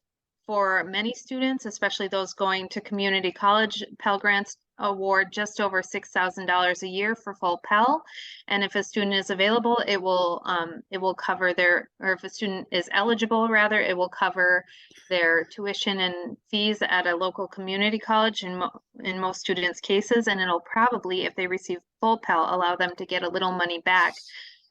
for many students, especially those going to community college, Pell Grants award just over $6,000 a year for full Pell. And if a student is available, it will cover their, or if a student is eligible rather, it will cover their tuition and fees at a local community college in most students' cases. And it'll probably, if they receive full Pell, allow them to get a little money back.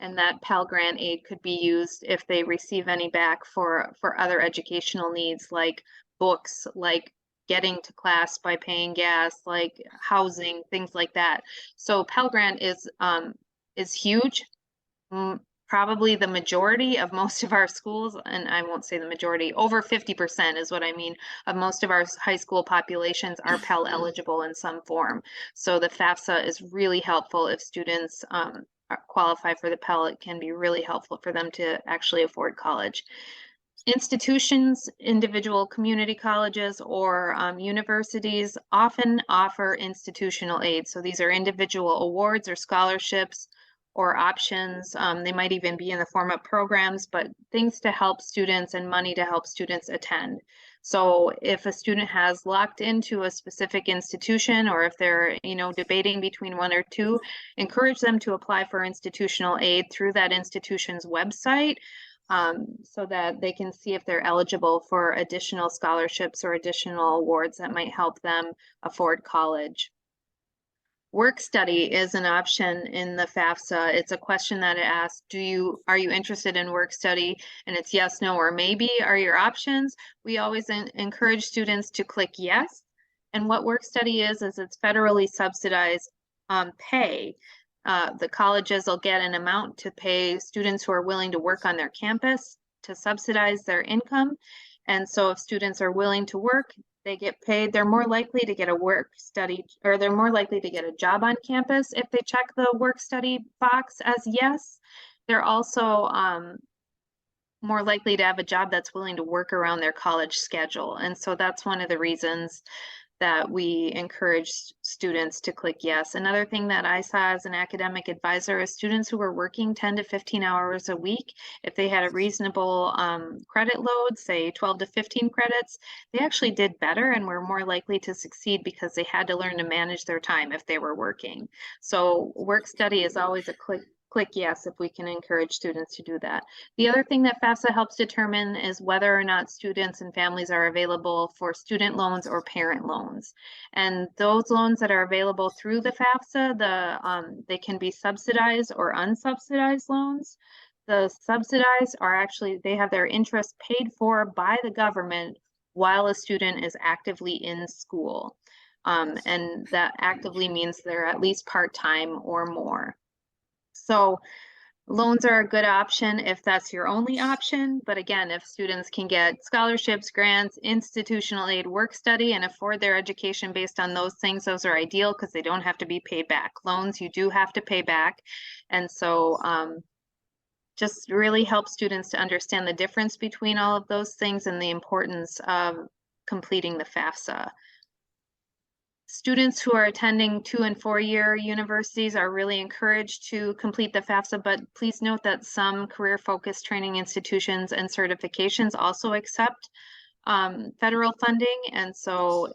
And that Pell Grant aid could be used if they receive any back for other educational needs like books, like getting to class by paying gas, like housing, things like that. So Pell Grant is huge. probably the majority of most of our schools, and I won't say the majority, over 50% is what I mean, of most of our high school populations are Pell eligible in some form. So the FAFSA is really helpful if students qualify for the Pell. It can be really helpful for them to actually afford college. Institutions, individual community colleges, or universities often offer institutional aid. So these are individual awards or scholarships or options. They might even be in the form of programs, but things to help students and money to help students attend. So if a student has locked into a specific institution, or if they're, debating between one or two, encourage them to apply for institutional aid through that institution's website, so that they can see if they're eligible for additional scholarships or additional awards that might help them afford college. Work study is an option in the FAFSA. It's a question that it asks, are you interested in work study? And it's yes, no, or maybe are your options. We always encourage students to click yes. And what work study is it's federally subsidized pay. The colleges will get an amount to pay students who are willing to work on their campus to subsidize their income. And so if students are willing to work, they get paid, they're more likely to get a work study, or they're more likely to get a job on campus if they check the work study box as yes. They're also more likely to have a job that's willing to work around their college schedule. And so that's one of the reasons that we encourage students to click yes. Another thing that I saw as an academic advisor is students who were working 10 to 15 hours a week, if they had a reasonable credit load, say 12 to 15 credits, they actually did better and were more likely to succeed because they had to learn to manage their time if they were working. So work study is always a click yes if we can encourage students to do that. The other thing that FAFSA helps determine is whether or not students and families are available for student loans or parent loans. And those loans that are available through the FAFSA, they can be subsidized or unsubsidized loans. The subsidized are actually, they have their interest paid for by the government while a student is actively in school. And that actively means they're at least part-time or more. So loans are a good option if that's your only option. But again, if students can get scholarships, grants, institutional aid, work study, and afford their education based on those things, those are ideal because they don't have to be paid back. Loans, you do have to pay back. And so just really help students to understand the difference between all of those things and the importance of completing the FAFSA. Students who are attending 2- and 4-year universities are really encouraged to complete the FAFSA, but please note that some career-focused training institutions and certifications also accept federal funding. And so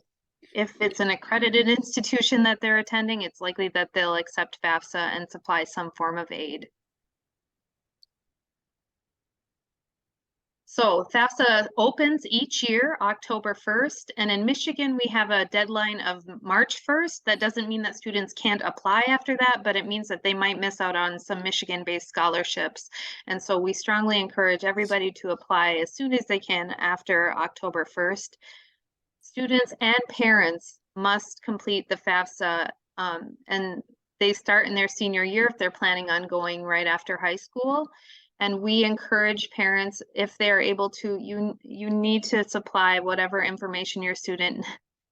if it's an accredited institution that they're attending, it's likely that they'll accept FAFSA and supply some form of aid. So FAFSA opens each year, October 1st, and in Michigan, we have a deadline of March 1st. That doesn't mean that students can't apply after that, but it means that they might miss out on some Michigan-based scholarships. And so we strongly encourage everybody to apply as soon as they can after October 1st. Students and parents must complete the FAFSA, and they start in their senior year if they're planning on going right after high school. And we encourage parents, if they're able to, you need to supply whatever information your student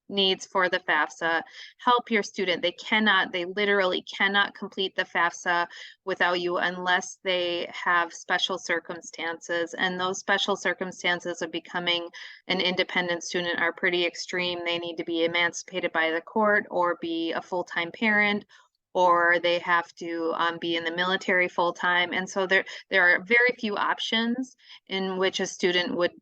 needs for the FAFSA. Help your student. They literally cannot complete the FAFSA without you unless they have special circumstances. And those special circumstances of becoming an independent student are pretty extreme. They need to be emancipated by the court or be a full-time parent, or they have to be in the military full-time. And so there are very few options in which a student would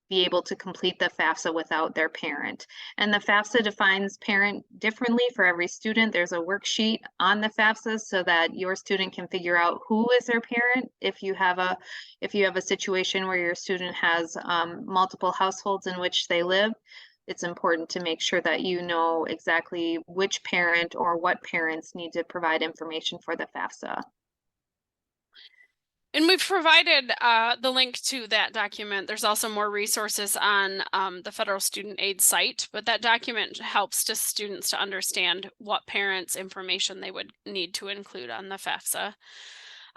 be able to complete the FAFSA without their parent. And the FAFSA defines parent differently for every student. There's a worksheet on the FAFSA so that your student can figure out who is their parent. If you have a situation where your student has multiple households in which they live, it's important to make sure that you know exactly which parent or what parents need to provide information for the FAFSA. And we've provided the link to that document. There's also more resources on the Federal Student Aid site, but that document helps students to understand what parents' information they would need to include on the FAFSA.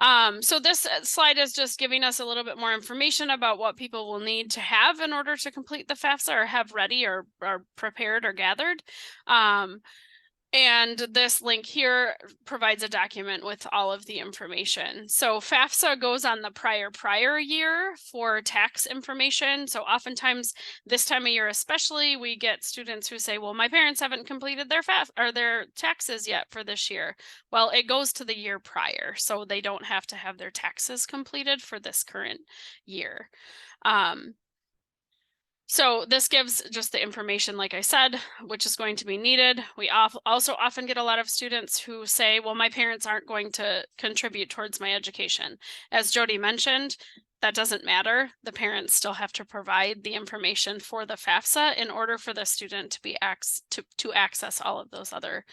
So this slide is just giving us a little bit more information about what people will need to have in order to complete the FAFSA or have ready or prepared or gathered. And this link here provides a document with all of the information. So FAFSA goes on the prior year for tax information. So oftentimes this time of year especially, we get students who say, well, my parents haven't completed their or their taxes yet for this year. Well, it goes to the year prior, so they don't have to have their taxes completed for this current year. So this gives just the information, like I said, which is going to be needed. We also often get a lot of students who say, well, my parents aren't going to contribute towards my education. As Jody mentioned, that doesn't matter. The parents still have to provide the information for the FAFSA in order for the student to be to access all of those other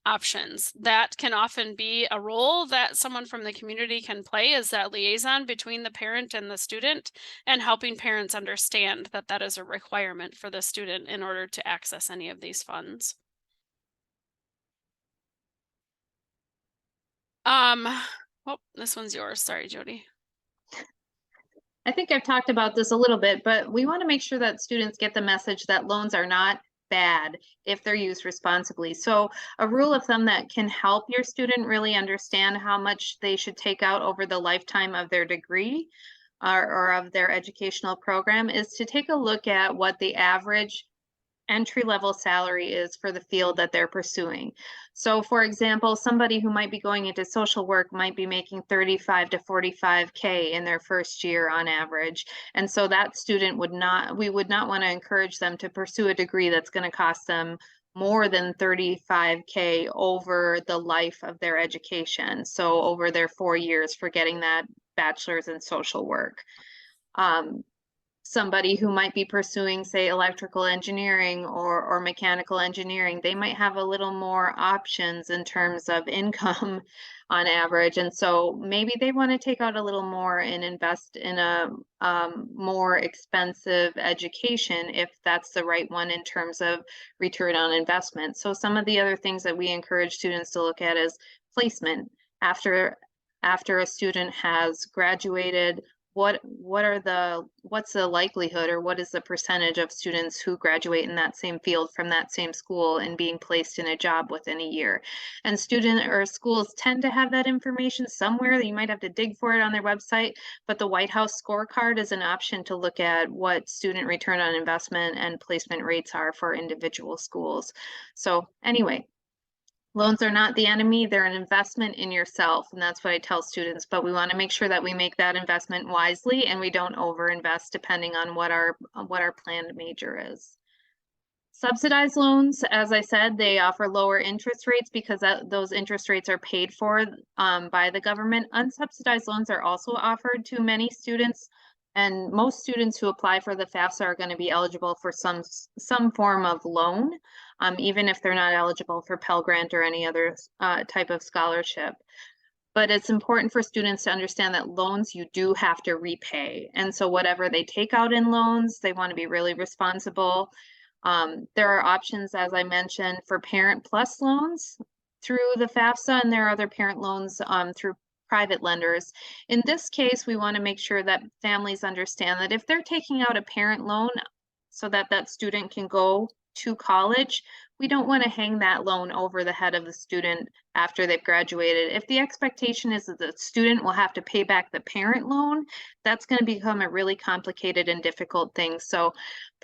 options. That can often be a role that someone from the community can play as that liaison between the parent and the student, and helping parents understand that that is a requirement for the student in order to access any of these funds. Oh, this one's yours. Sorry, Jody. I think I've talked about this a little bit, but we want to make sure that students get the message that loans are not bad if they're used responsibly. So a rule of thumb that can help your student really understand how much they should take out over the lifetime of their degree or of their educational program is to take a look at what the average entry-level salary is for the field that they're pursuing. So for example, somebody who might be going into social work might be making 35 to 45K in their first year on average. And so that student we would not want to encourage them to pursue a degree that's going to cost them more than 35K over the life of their education. So over their 4 years for getting that bachelor's in social work. Somebody who might be pursuing, say, electrical engineering or mechanical engineering, they might have a little more options in terms of income on average. And so maybe they want to take out a little more and invest in a more expensive education if that's the right one in terms of return on investment. So some of the other things that we encourage students to look at is placement. After a student has graduated, what's the likelihood, or what is the percentage of students who graduate in that same field from that same school and being placed in a job within a year? And schools tend to have that information somewhere. You might have to dig for it on their website, but the White House scorecard is an option to look at what student return on investment and placement rates are for individual schools. So anyway, loans are not the enemy, they're an investment in yourself, and that's what I tell students, but we want to make sure that we make that investment wisely and we don't overinvest depending on what our planned major is. Subsidized loans, as I said, they offer lower interest rates because those interest rates are paid for by the government. Unsubsidized loans are also offered to many students, and most students who apply for the FAFSA are going to be eligible for some form of loan, even if they're not eligible for Pell Grant or any other type of scholarship. But it's important for students to understand that loans you do have to repay. And so whatever they take out in loans, they want to be really responsible. There are options, as I mentioned, for Parent Plus loans through the FAFSA, and there are other parent loans through private lenders. In this case, we want to make sure that families understand that if they're taking out a parent loan so that that student can go to college, we don't want to hang that loan over the head of the student after they've graduated. If the expectation is that the student will have to pay back the parent loan, that's going to become a really complicated and difficult thing. So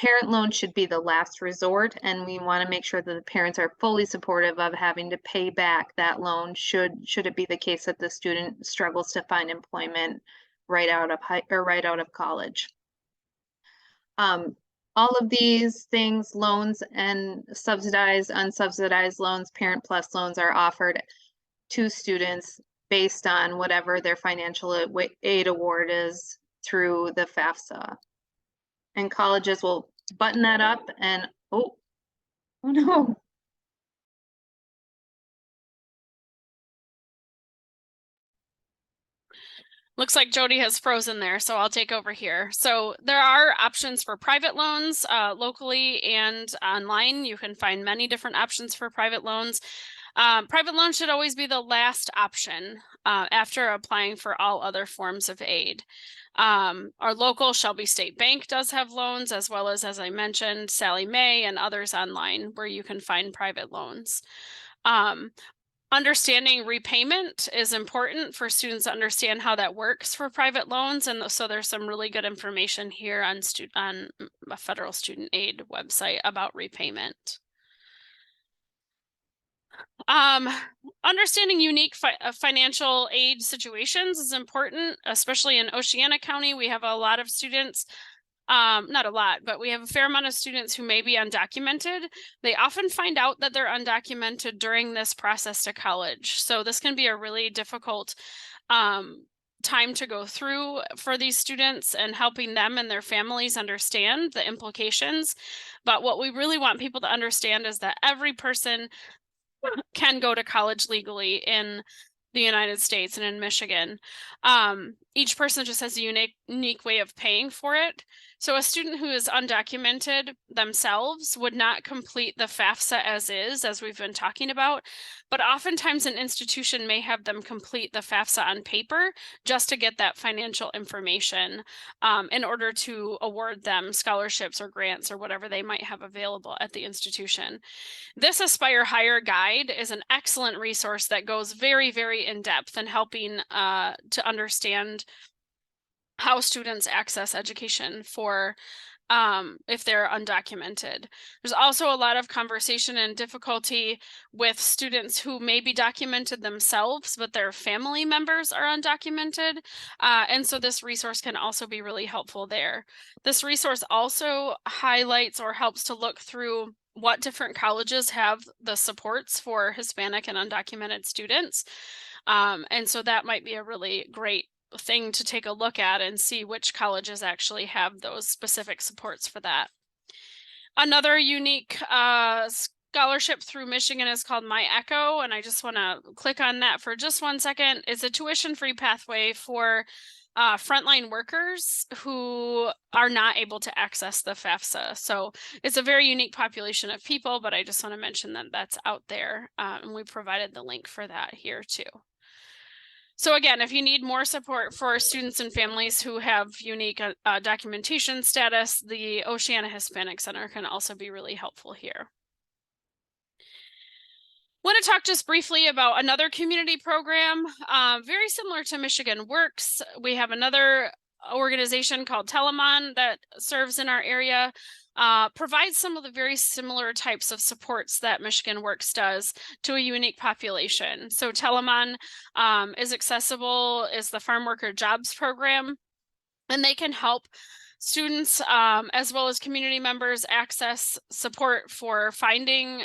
parent loan should be the last resort, and we want to make sure that the parents are fully supportive of having to pay back that loan should it be the case that the student struggles to find employment right out of college. All of these things, loans and subsidized, unsubsidized loans, Parent Plus loans, are offered to students based on whatever their financial aid award is through the FAFSA. And colleges will button that up and, oh no. Looks like Jody has frozen there, so I'll take over here. So there are options for private loans locally and online. You can find many different options for private loans. Private loans should always be the last option after applying for all other forms of aid. Our local Shelby State Bank does have loans, as well as I mentioned, Sallie Mae and others online where you can find private loans. Understanding repayment is important for students to understand how that works for private loans. And so there's some really good information here on a federal student aid website about repayment. Understanding unique financial aid situations is important, especially in Oceana County. We have a lot of students, not a lot, but we have a fair amount of students who may be undocumented. They often find out that they're undocumented during this process to college. So this can be a really difficult time to go through for these students, and helping them and their families understand the implications. But what we really want people to understand is that every person can go to college legally in the United States and in Michigan. Each person just has a unique way of paying for it. So a student who is undocumented themselves would not complete the FAFSA as is, as we've been talking about, but oftentimes an institution may have them complete the FAFSA on paper just to get that financial information in order to award them scholarships or grants or whatever they might have available at the institution. This Aspire Higher guide is an excellent resource that goes very, very in depth in helping to understand how students access education for if they're undocumented. There's also a lot of conversation and difficulty with students who may be documented themselves, but their family members are undocumented. And so this resource can also be really helpful there. This resource also highlights or helps to look through what different colleges have the supports for Hispanic and undocumented students. And so that might be a really great thing to take a look at and see which colleges actually have those specific supports for that. Another unique scholarship through Michigan is called My Echo, and I just want to click on that for just 1 second. It's a tuition-free pathway for frontline workers who are not able to access the FAFSA. So it's a very unique population of people, but I just want to mention that that's out there, and we provided the link for that here too. So again, if you need more support for students and families who have unique documentation status, the Oceana Hispanic Center can also be really helpful here. Want to talk just briefly about another community program, very similar to Michigan Works. We have another organization called Telemon that serves in our area, provides some of the very similar types of supports that Michigan Works does to a unique population. So Telemon is accessible, is the Farm Worker Jobs Program, and they can help students as well as community members access support for finding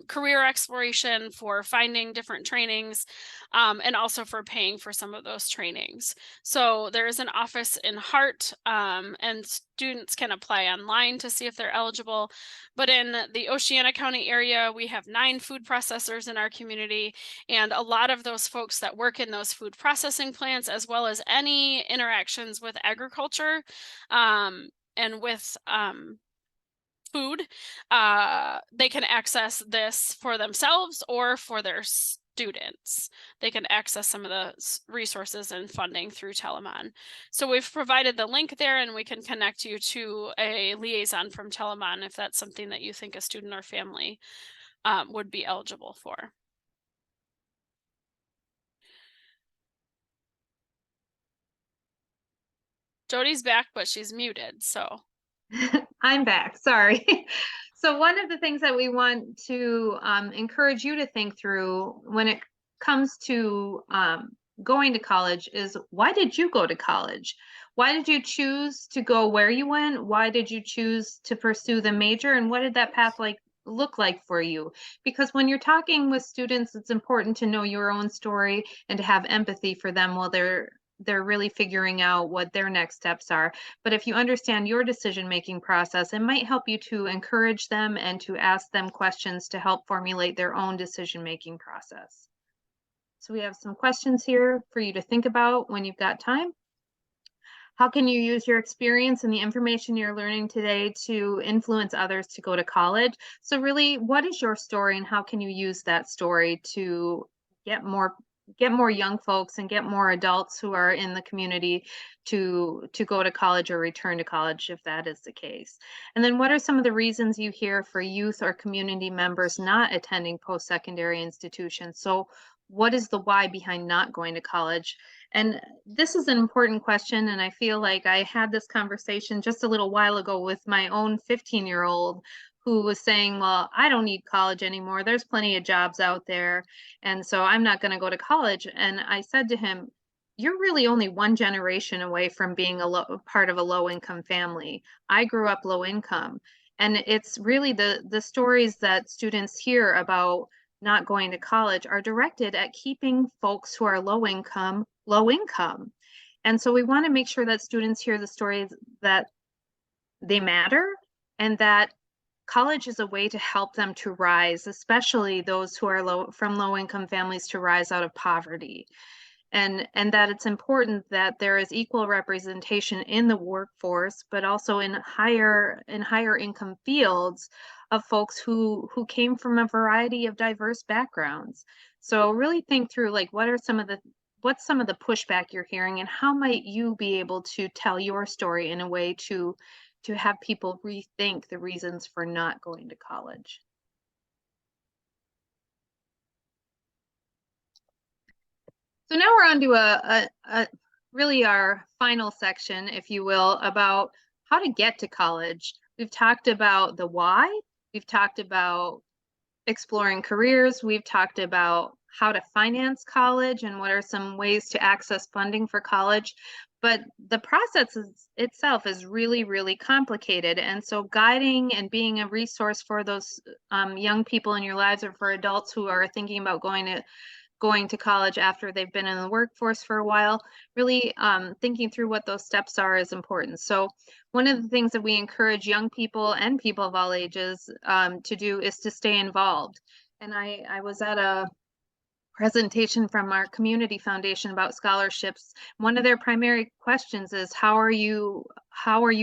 career exploration, for finding different trainings, and also for paying for some of those trainings. So there is an office in Hart, and students can apply online to see if they're eligible. But in the Oceana County area, we have 9 food processors in our community, and a lot of those folks that work in those food processing plants, as well as any interactions with agriculture and with food, they can access this for themselves or for their students. They can access some of the resources and funding through Telemon. So we've provided the link there, and we can connect you to a liaison from Telemon if that's something that you think a student or family would be eligible for. Jody's back, but she's muted, so. I'm back, sorry. So one of the things that we want to encourage you to think through when it comes to going to college is, why did you go to college? Why did you choose to go where you went? Why did you choose to pursue the major? And what did that path look like for you? Because when you're talking with students, it's important to know your own story and to have empathy for them while they're really figuring out what their next steps are. But if you understand your decision-making process, it might help you to encourage them and to ask them questions to help formulate their own decision-making process. So we have some questions here for you to think about when you've got time. How can you use your experience and the information you're learning today to influence others to go to college? So really, what is your story and how can you use that story to get more get more young folks and get more adults who are in the community to go to college or return to college if that is the case. And then what are some of the reasons you hear for youth or community members not attending post-secondary institutions? So what is the why behind not going to college? And this is an important question, and I feel like I had this conversation just a little while ago with my own 15-year-old who was saying, well, I don't need college anymore. There's plenty of jobs out there. And so I'm not going to go to college. And I said to him, you're really only one generation away from being part of a low income family. I grew up low income. And it's really the stories that students hear about not going to college are directed at keeping folks who are low income, low income. And so we want to make sure that students hear the stories that they matter and that college is a way to help them to rise, especially those who are from low income families to rise out of poverty. And that it's important that there is equal representation in the workforce, but also in higher income fields of folks who came from a variety of diverse backgrounds. So really think through like what's some of the pushback you're hearing and how might you be able to tell your story in a way to have people rethink the reasons for not going to college. So now we're on to a really our final section, if you will, about how to get to college. We've talked about the why, we've talked about exploring careers, we've talked about how to finance college and what are some ways to access funding for college. But the process itself is really, really complicated. And so guiding and being a resource for those young people in your lives or for adults who are thinking about going to college after they've been in the workforce for a while, really thinking through what those steps are is important. So one of the things that we encourage young people and people of all ages to do is to stay involved. And I was at a presentation from our community foundation about scholarships. One of their primary questions is how are you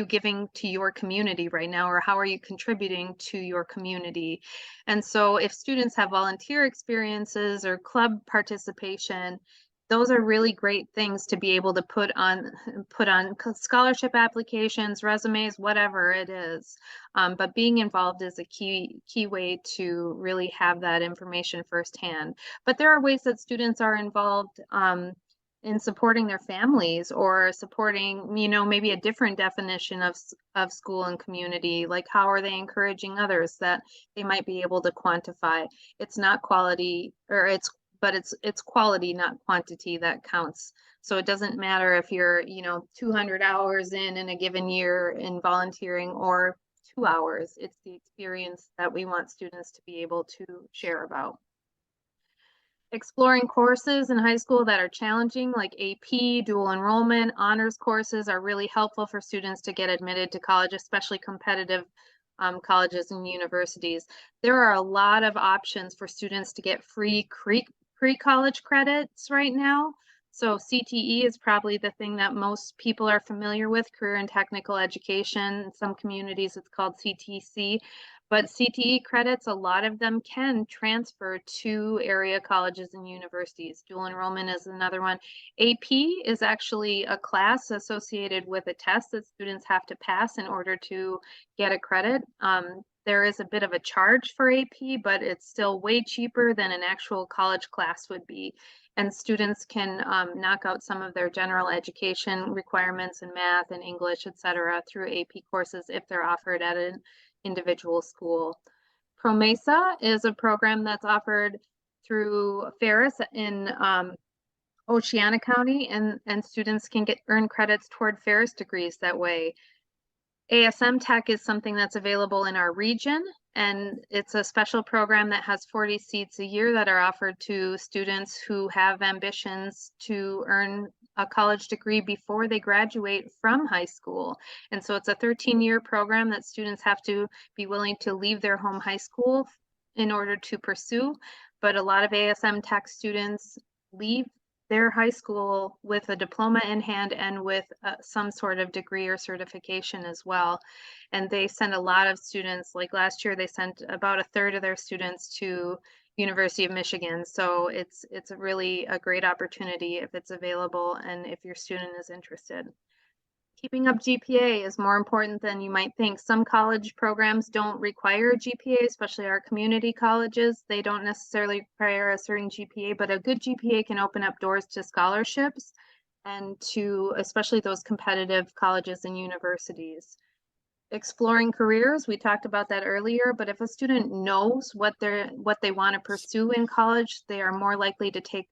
giving to your community right now, or how are you contributing to your community? And so if students have volunteer experiences or club participation, those are really great things to be able to put on scholarship applications, resumes, whatever it is. But being involved is a key way to really have that information firsthand. But there are ways that students are involved in supporting their families or supporting, maybe a different definition of school and community. Like how are they encouraging others that they might be able to quantify? It's not quality, or it's quality, not quantity, that counts. So it doesn't matter if you're, 200 hours in a given year in volunteering or 2 hours. It's the experience that we want students to be able to share about. Exploring courses in high school that are challenging, like AP, dual enrollment, honors courses are really helpful for students to get admitted to college, especially competitive colleges and universities. There are a lot of options for students to get free pre-college credits right now. So CTE is probably the thing that most people are familiar with, career and technical education. In some communities, it's called CTC. But CTE credits, a lot of them can transfer to area colleges and universities. Dual enrollment is another one. AP is actually a class associated with a test that students have to pass in order to get a credit. There is a bit of a charge for AP, but it's still way cheaper than an actual college class would be. And students can knock out some of their general education requirements in math and English, et cetera, through AP courses if they're offered at an individual school. ProMesa is a program that's offered through Ferris in Oceana County, and students can earn credits toward Ferris degrees that way. ASM Tech is something that's available in our region, and it's a special program that has 40 seats a year that are offered to students who have ambitions to earn a college degree before they graduate from high school. And so it's a 13-year program that students have to be willing to leave their home high school in order to pursue. But a lot of ASM Tech students leave their high school with a diploma in hand and with some sort of degree or certification as well. And they send a lot of students, like last year, they sent about a third of their students to University of Michigan. So it's a really a great opportunity if it's available and if your student is interested. Keeping up GPA is more important than you might think. Some college programs don't require a GPA, especially our community colleges. They don't necessarily require a certain GPA, but a good GPA can open up doors to scholarships and to especially those competitive colleges and universities. Exploring careers, we talked about that earlier, but if a student knows what they want to pursue in college, they are more likely to take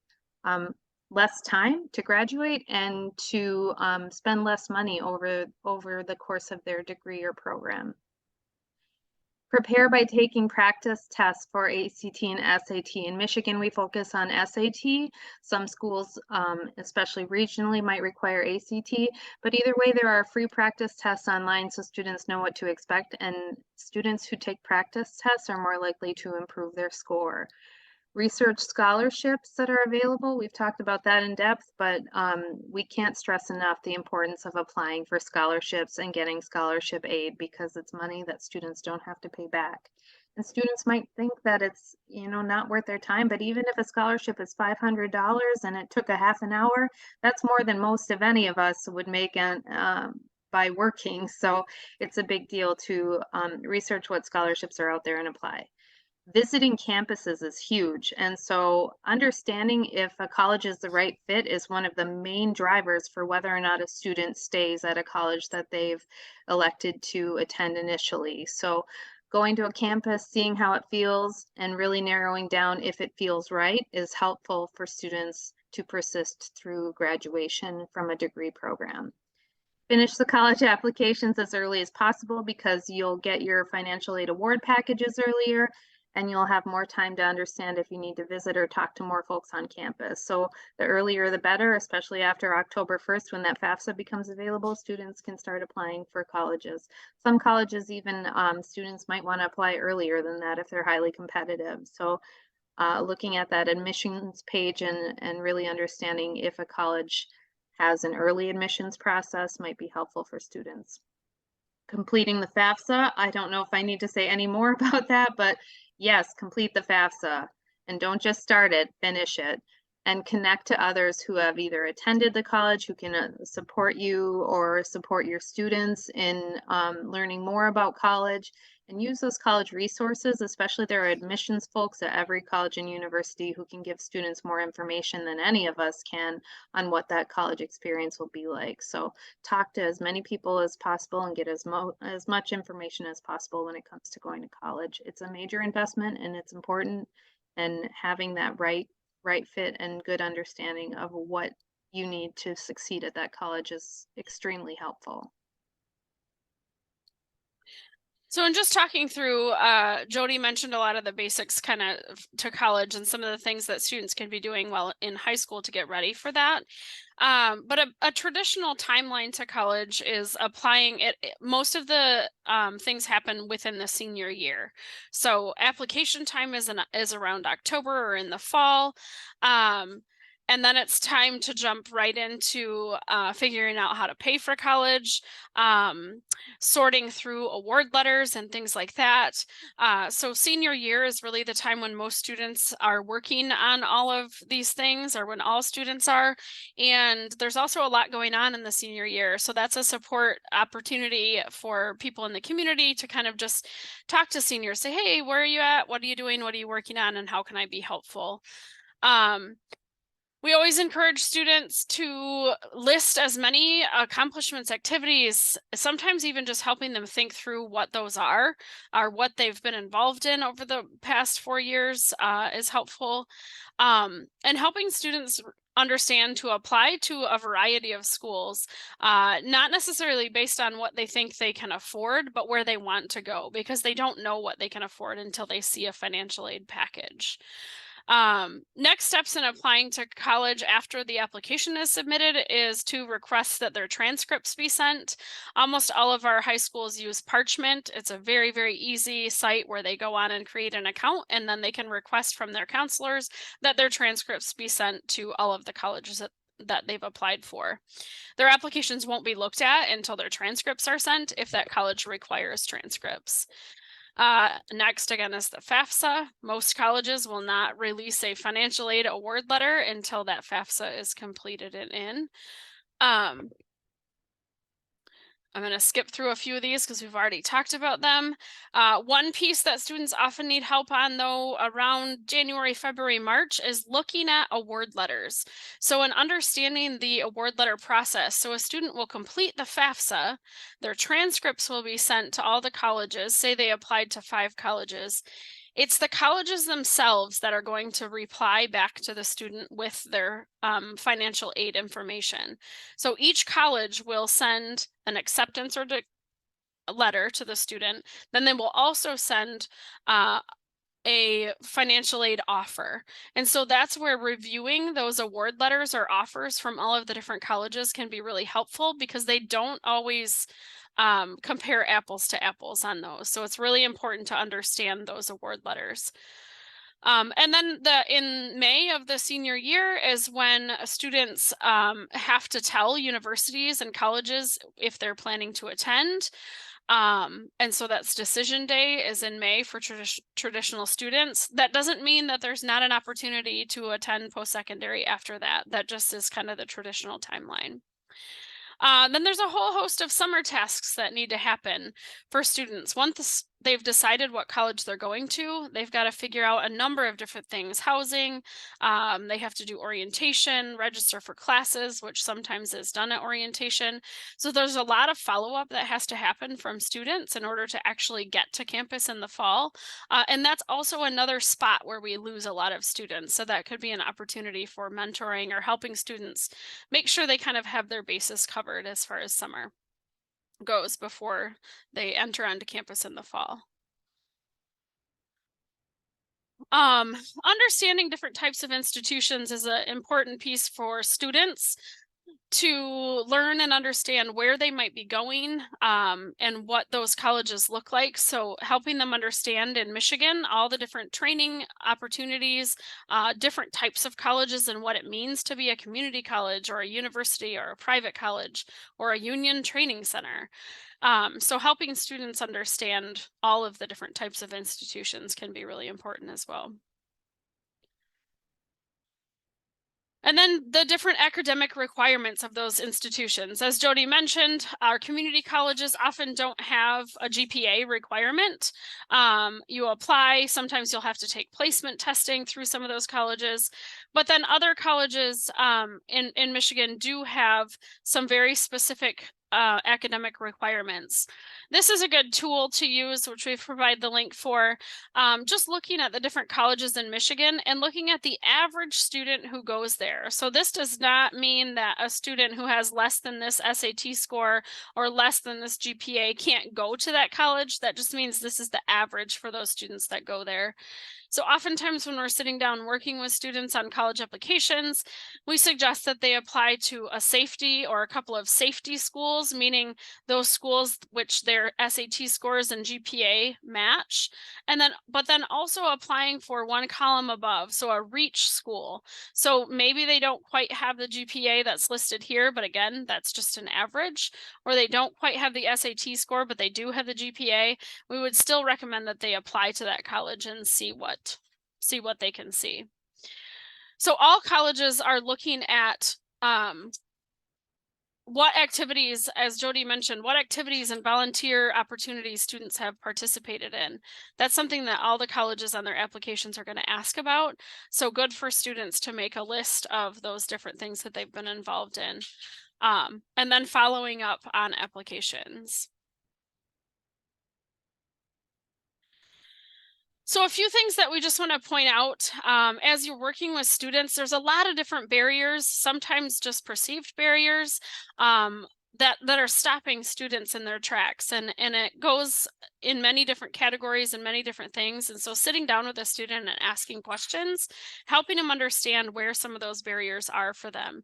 less time to graduate and to spend less money over the course of their degree or program. Prepare by taking practice tests for ACT and SAT. In Michigan, we focus on SAT. Some schools, especially regionally, might require ACT, but either way, there are free practice tests online so students know what to expect, and students who take practice tests are more likely to improve their score. Research scholarships that are available, we've talked about that in depth, but we can't stress enough the importance of applying for scholarships and getting scholarship aid because it's money that students don't have to pay back. And students might think that it's, not worth their time, but even if a scholarship is $500 and it took a half an hour, that's more than most of any of us would make by working. So it's a big deal to research what scholarships are out there and apply. Visiting campuses is huge. And so understanding if a college is the right fit is one of the main drivers for whether or not a student stays at a college that they've elected to attend initially. So going to a campus, seeing how it feels, and really narrowing down if it feels right is helpful for students to persist through graduation from a degree program. Finish the college applications as early as possible because you'll get your financial aid award packages earlier and you'll have more time to understand if you need to visit or talk to more folks on campus. So the earlier the better, especially after October 1st when that FAFSA becomes available, students can start applying for colleges. Some colleges even students might want to apply earlier than that if they're highly competitive. So looking at that admissions page and really understanding if a college has an early admissions process might be helpful for students. Completing the FAFSA, I don't know if I need to say any more about that, but yes, complete the FAFSA and don't just start it, finish it and connect to others who have either attended the college, who can support you or support your students in learning more about college and use those college resources, especially there are admissions folks at every college and university who can give students more information than any of us can on what that college experience will be like. So talk to as many people as possible and get as much information as possible when it comes to going to college. It's a major investment and it's important, and having that right fit and good understanding of what you need to succeed at that college is extremely helpful. So in just talking through, Jody mentioned a lot of the basics kind of to college and some of the things that students can be doing while in high school to get ready for that. But a traditional timeline to college is applying it. Most of the things happen within the senior year. So application time is around October or in the fall. And then it's time to jump right into figuring out how to pay for college, sorting through award letters and things like that. So senior year is really the time when most students are working on all of these things, or when all students are. And there's also a lot going on in the senior year. So that's a support opportunity for people in the community to kind of just talk to seniors, say, hey, where are you at? What are you doing? What are you working on? And how can I be helpful? We always encourage students to list as many accomplishments, activities, sometimes even just helping them think through what those are, or what they've been involved in over the past 4 years is helpful. And helping students understand to apply to a variety of schools, not necessarily based on what they think they can afford, but where they want to go, because they don't know what they can afford until they see a financial aid package. Next steps in applying to college after the application is submitted is to request that their transcripts be sent. Almost all of our high schools use Parchment. It's a very, very easy site where they go on and create an account, and then they can request from their counselors that their transcripts be sent to all of the colleges that they've applied for. Their applications won't be looked at until their transcripts are sent, if that college requires transcripts. Next, again, is the FAFSA. Most colleges will not release a financial aid award letter until that FAFSA is completed and in. I'm going to skip through a few of these because we've already talked about them. One piece that students often need help on, though, around January, February, March, is looking at award letters. So in understanding the award letter process, so a student will complete the FAFSA, their transcripts will be sent to all the colleges, say they applied to 5 colleges. It's the colleges themselves that are going to reply back to the student with their financial aid information. So each college will send an acceptance or letter to the student. Then they will also send a financial aid offer. And so that's where reviewing those award letters or offers from all of the different colleges can be really helpful, because they don't always compare apples to apples on those. So it's really important to understand those award letters. And then in May of the senior year is when students have to tell universities and colleges if they're planning to attend. And so that's decision day is in May for traditional students. That doesn't mean that there's not an opportunity to attend post-secondary after that. That just is kind of the traditional timeline. Then there's a whole host of summer tasks that need to happen for students. Once they've decided what college they're going to, they've got to figure out a number of different things. Housing, they have to do orientation, register for classes, which sometimes is done at orientation. So there's a lot of follow-up that has to happen from students in order to actually get to campus in the fall. And that's also another spot where we lose a lot of students. So that could be an opportunity for mentoring or helping students make sure they kind of have their bases covered as far as summer goes before they enter onto campus in the fall. Understanding different types of institutions is an important piece for students to learn and understand where they might be going and what those colleges look like. So helping them understand in Michigan all the different training opportunities, different types of colleges, and what it means to be a community college or a university or a private college or a union training center. So helping students understand all of the different types of institutions can be really important as well. And then the different academic requirements of those institutions. As Jody mentioned, our community colleges often don't have a GPA requirement. You apply, sometimes you'll have to take placement testing through some of those colleges, but then other colleges in Michigan do have some very specific academic requirements. This is a good tool to use, which we've provided the link for, just looking at the different colleges in Michigan and looking at the average student who goes there. So this does not mean that a student who has less than this SAT score or less than this GPA can't go to that college. That just means this is the average for those students that go there. So oftentimes when we're sitting down working with students on college applications, we suggest that they apply to a safety or a couple of safety schools, meaning those schools which their SAT scores and GPA match. But then also applying for one column above, so a reach school. So maybe they don't quite have the GPA that's listed here, but again, that's just an average, or they don't quite have the SAT score, but they do have the GPA. We would still recommend that they apply to that college and see what they can see. So all colleges are looking at what activities, as Jody mentioned, what activities and volunteer opportunities students have participated in. That's something that all the colleges on their applications are going to ask about. So good for students to make a list of those different things that they've been involved in. And then following up on applications. So a few things that we just want to point out, as you're working with students, there's a lot of different barriers, sometimes just perceived barriers, that are stopping students in their tracks. And it goes in many different categories and many different things. And so sitting down with a student and asking questions, helping them understand where some of those barriers are for them.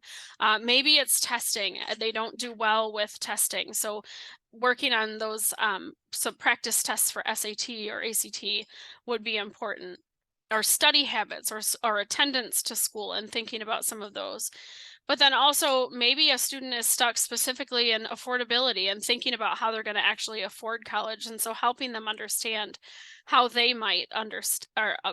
Maybe it's testing. They don't do well with testing. So working on those some practice tests for SAT or ACT would be important, or study habits or attendance to school, and thinking about some of those. But then also maybe a student is stuck specifically in affordability and thinking about how they're going to actually afford college. And so helping them understand how they might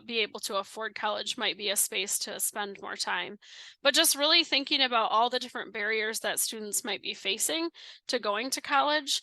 be able to afford college might be a space to spend more time. But just really thinking about all the different barriers that students might be facing to going to college.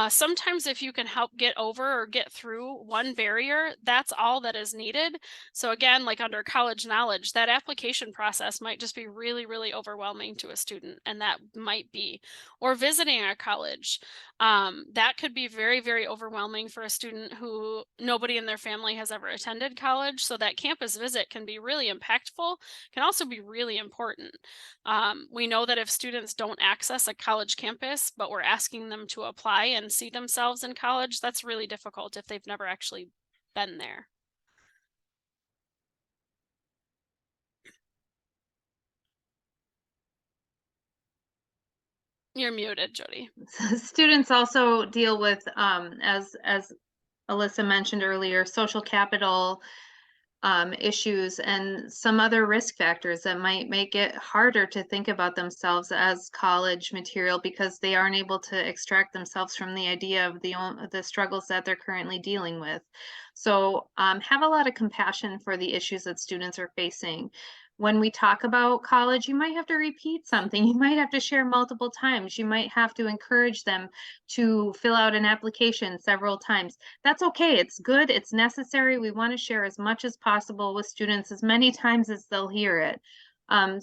Sometimes if you can help get over or get through one barrier, that's all that is needed. So again, like under college knowledge, that application process might just be really, really overwhelming to a student, and that might be, or visiting a college, that could be very, very overwhelming for a student who nobody in their family has ever attended college. So that campus visit can be really impactful, can also be really important. We know that if students don't access a college campus, but we're asking them to apply and see themselves in college, that's really difficult if they've never actually been there. You're muted, Jody. Students also deal with, as Alyssa mentioned earlier, social capital issues and some other risk factors that might make it harder to think about themselves as college material because they aren't able to extract themselves from the idea of the struggles that they're currently dealing with. So have a lot of compassion for the issues that students are facing. When we talk about college, you might have to repeat something. You might have to share multiple times. You might have to encourage them to fill out an application several times. That's okay. It's good. It's necessary. We want to share as much as possible with students as many times as they'll hear it.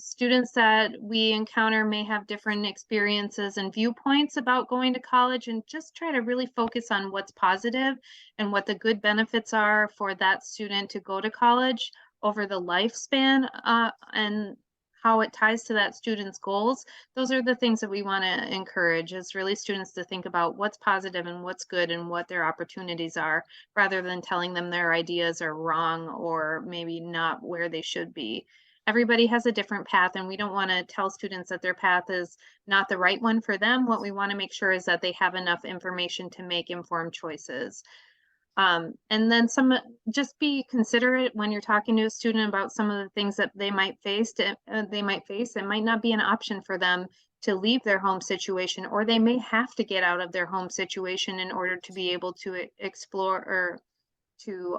Students that we encounter may have different experiences and viewpoints about going to college, and just try to really focus on what's positive and what the good benefits are for that student to go to college over the lifespan, and how it ties to that student's goals. Those are the things that we want to encourage, is really students to think about what's positive and what's good and what their opportunities are, rather than telling them their ideas are wrong or maybe not where they should be. Everybody has a different path, and we don't want to tell students that their path is not the right one for them. What we want to make sure is that they have enough information to make informed choices. And then just be considerate when you're talking to a student about some of the things that they might face. It might not be an option for them to leave their home situation, or they may have to get out of their home situation in order to be able to explore or to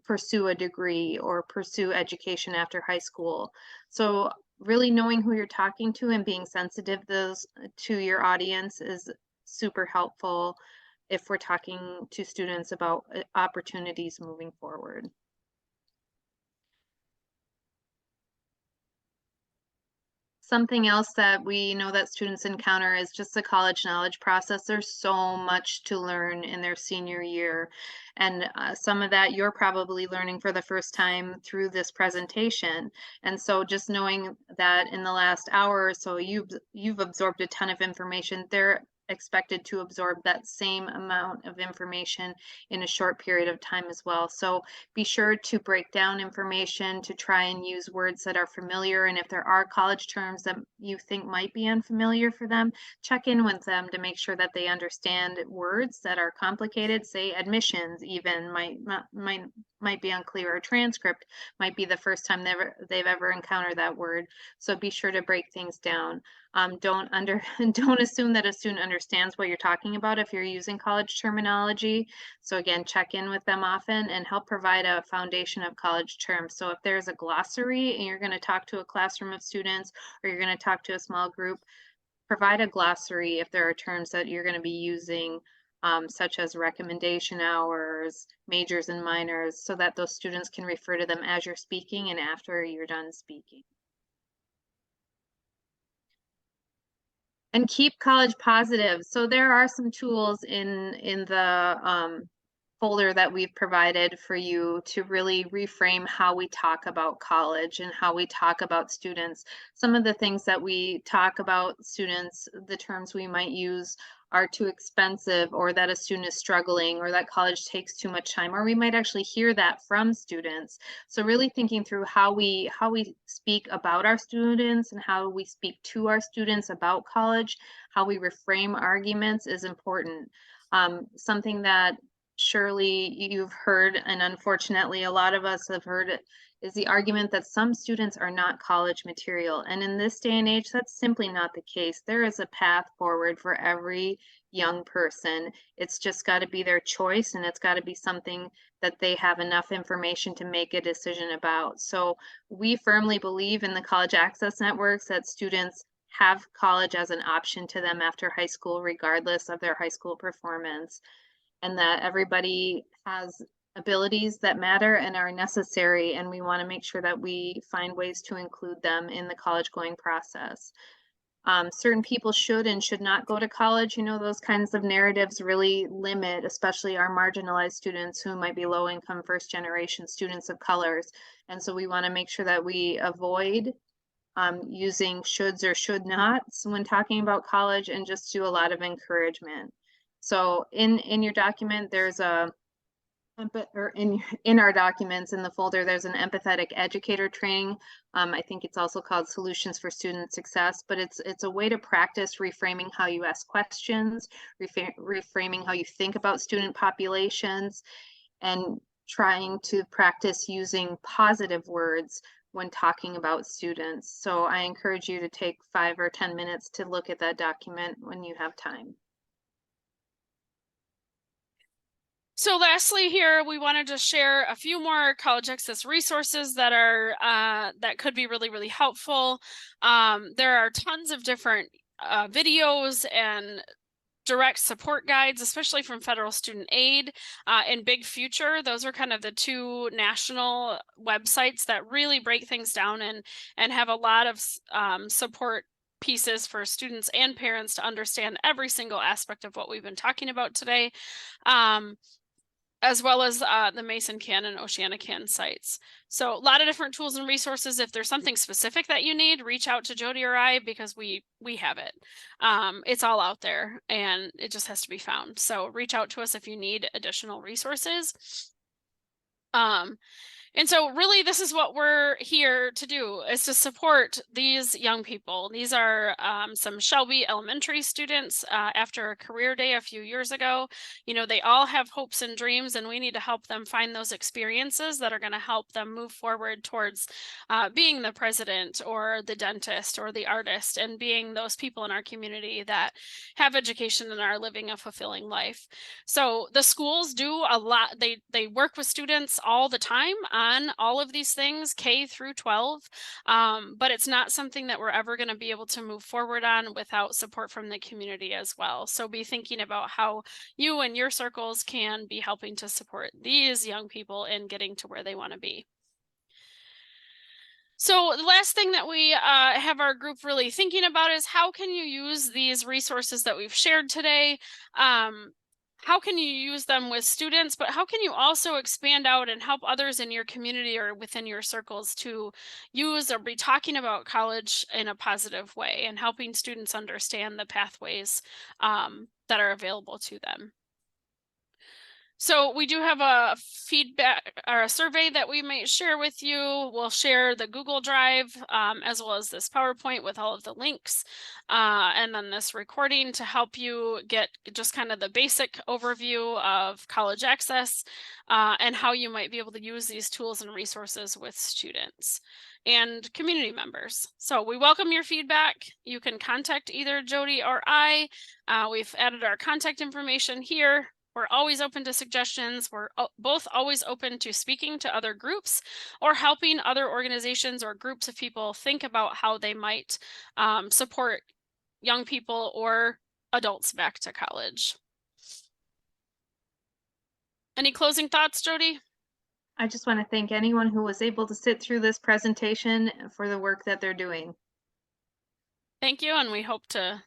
pursue a degree or pursue education after high school. So really knowing who you're talking to and being sensitive to your audience is super helpful if we're talking to students about opportunities moving forward. Something else that we know that students encounter is just the college knowledge process. There's so much to learn in their senior year. And some of that you're probably learning for the first time through this presentation. And so just knowing that in the last hour or so, you've absorbed a ton of information. They're expected to absorb that same amount of information in a short period of time as well. So be sure to break down information, to try and use words that are familiar. And if there are college terms that you think might be unfamiliar for them, check in with them to make sure that they understand words that are complicated. Say admissions even might be unclear, or transcript might be the first time they've ever encountered that word. So be sure to break things down. Don't don't assume that a student understands what you're talking about if you're using college terminology. So again, check in with them often and help provide a foundation of college terms. So if there's a glossary and you're going to talk to a classroom of students, or you're going to talk to a small group, provide a glossary if there are terms that you're going to be using, such as recommendation hours, majors and minors, so that those students can refer to them as you're speaking and after you're done speaking. And keep college positive. So there are some tools in the folder that we've provided for you to really reframe how we talk about college and how we talk about students. Some of the things that we talk about students, the terms we might use are too expensive, or that a student is struggling, or that college takes too much time, or we might actually hear that from students. So really thinking through how we speak about our students and how we speak to our students about college, how we reframe arguments is important. Something that surely you've heard, and unfortunately a lot of us have heard it, is the argument that some students are not college material. And in this day and age, that's simply not the case. There is a path forward for every young person. It's just got to be their choice, and it's got to be something that they have enough information to make a decision about. So we firmly believe in the college access networks that students have college as an option to them after high school, regardless of their high school performance, and that everybody has abilities that matter and are necessary, and we want to make sure that we find ways to include them in the college going process. Certain people should and should not go to college. You know, those kinds of narratives really limit, especially our marginalized students who might be low income first generation students of colors. And so we want to make sure that we avoid using shoulds or should nots when talking about college, and just do a lot of encouragement. So in your document, there's a or in our documents in the folder, there's an empathetic educator training. I think it's also called Solutions for Student Success, but it's a way to practice reframing how you ask questions, reframing how you think about student populations, and trying to practice using positive words when talking about students. So I encourage you to take 5 or 10 minutes to look at that document when you have time. So lastly here, we wanted to share a few more college access resources that are that could be really, really helpful. There are tons of different videos and direct support guides, especially from federal student aid and Big Future. Those are kind of the two national websites that really break things down and have a lot of support pieces for students and parents to understand every single aspect of what we've been talking about today. As well as the Mason Can and Oceana Can sites. So a lot of different tools and resources. If there's something specific that you need, reach out to Jody or I, because we have it. It's all out there and it just has to be found. So reach out to us if you need additional resources. And so really this is what we're here to do, is to support these young people. These are some Shelby Elementary students after a career day a few years ago. You know, they all have hopes and dreams, and we need to help them find those experiences that are going to help them move forward towards being the president or the dentist or the artist, and being those people in our community that have education and are living a fulfilling life. So the schools do a lot. They work with students all the time on all of these things, K through 12, but it's not something that we're ever going to be able to move forward on without support from the community as well. So be thinking about how you and your circles can be helping to support these young people in getting to where they want to be. So the last thing that we have our group really thinking about is, how can you use these resources that we've shared today? How can you use them with students, but how can you also expand out and help others in your community or within your circles to use or be talking about college in a positive way, and helping students understand the pathways that are available to them? So we do have a feedback or a survey that we might share with you. We'll share the Google Drive as well as this PowerPoint with all of the links, and then this recording to help you get just kind of the basic overview of college access and how you might be able to use these tools and resources with students and community members. So we welcome your feedback. You can contact either Jody or I. We've added our contact information here. We're always open to suggestions. We're both always open to speaking to other groups or helping other organizations or groups of people think about how they might support young people or adults back to college. Any closing thoughts, Jody? I just want to thank anyone who was able to sit through this presentation for the work that they're doing. Thank you, and we hope to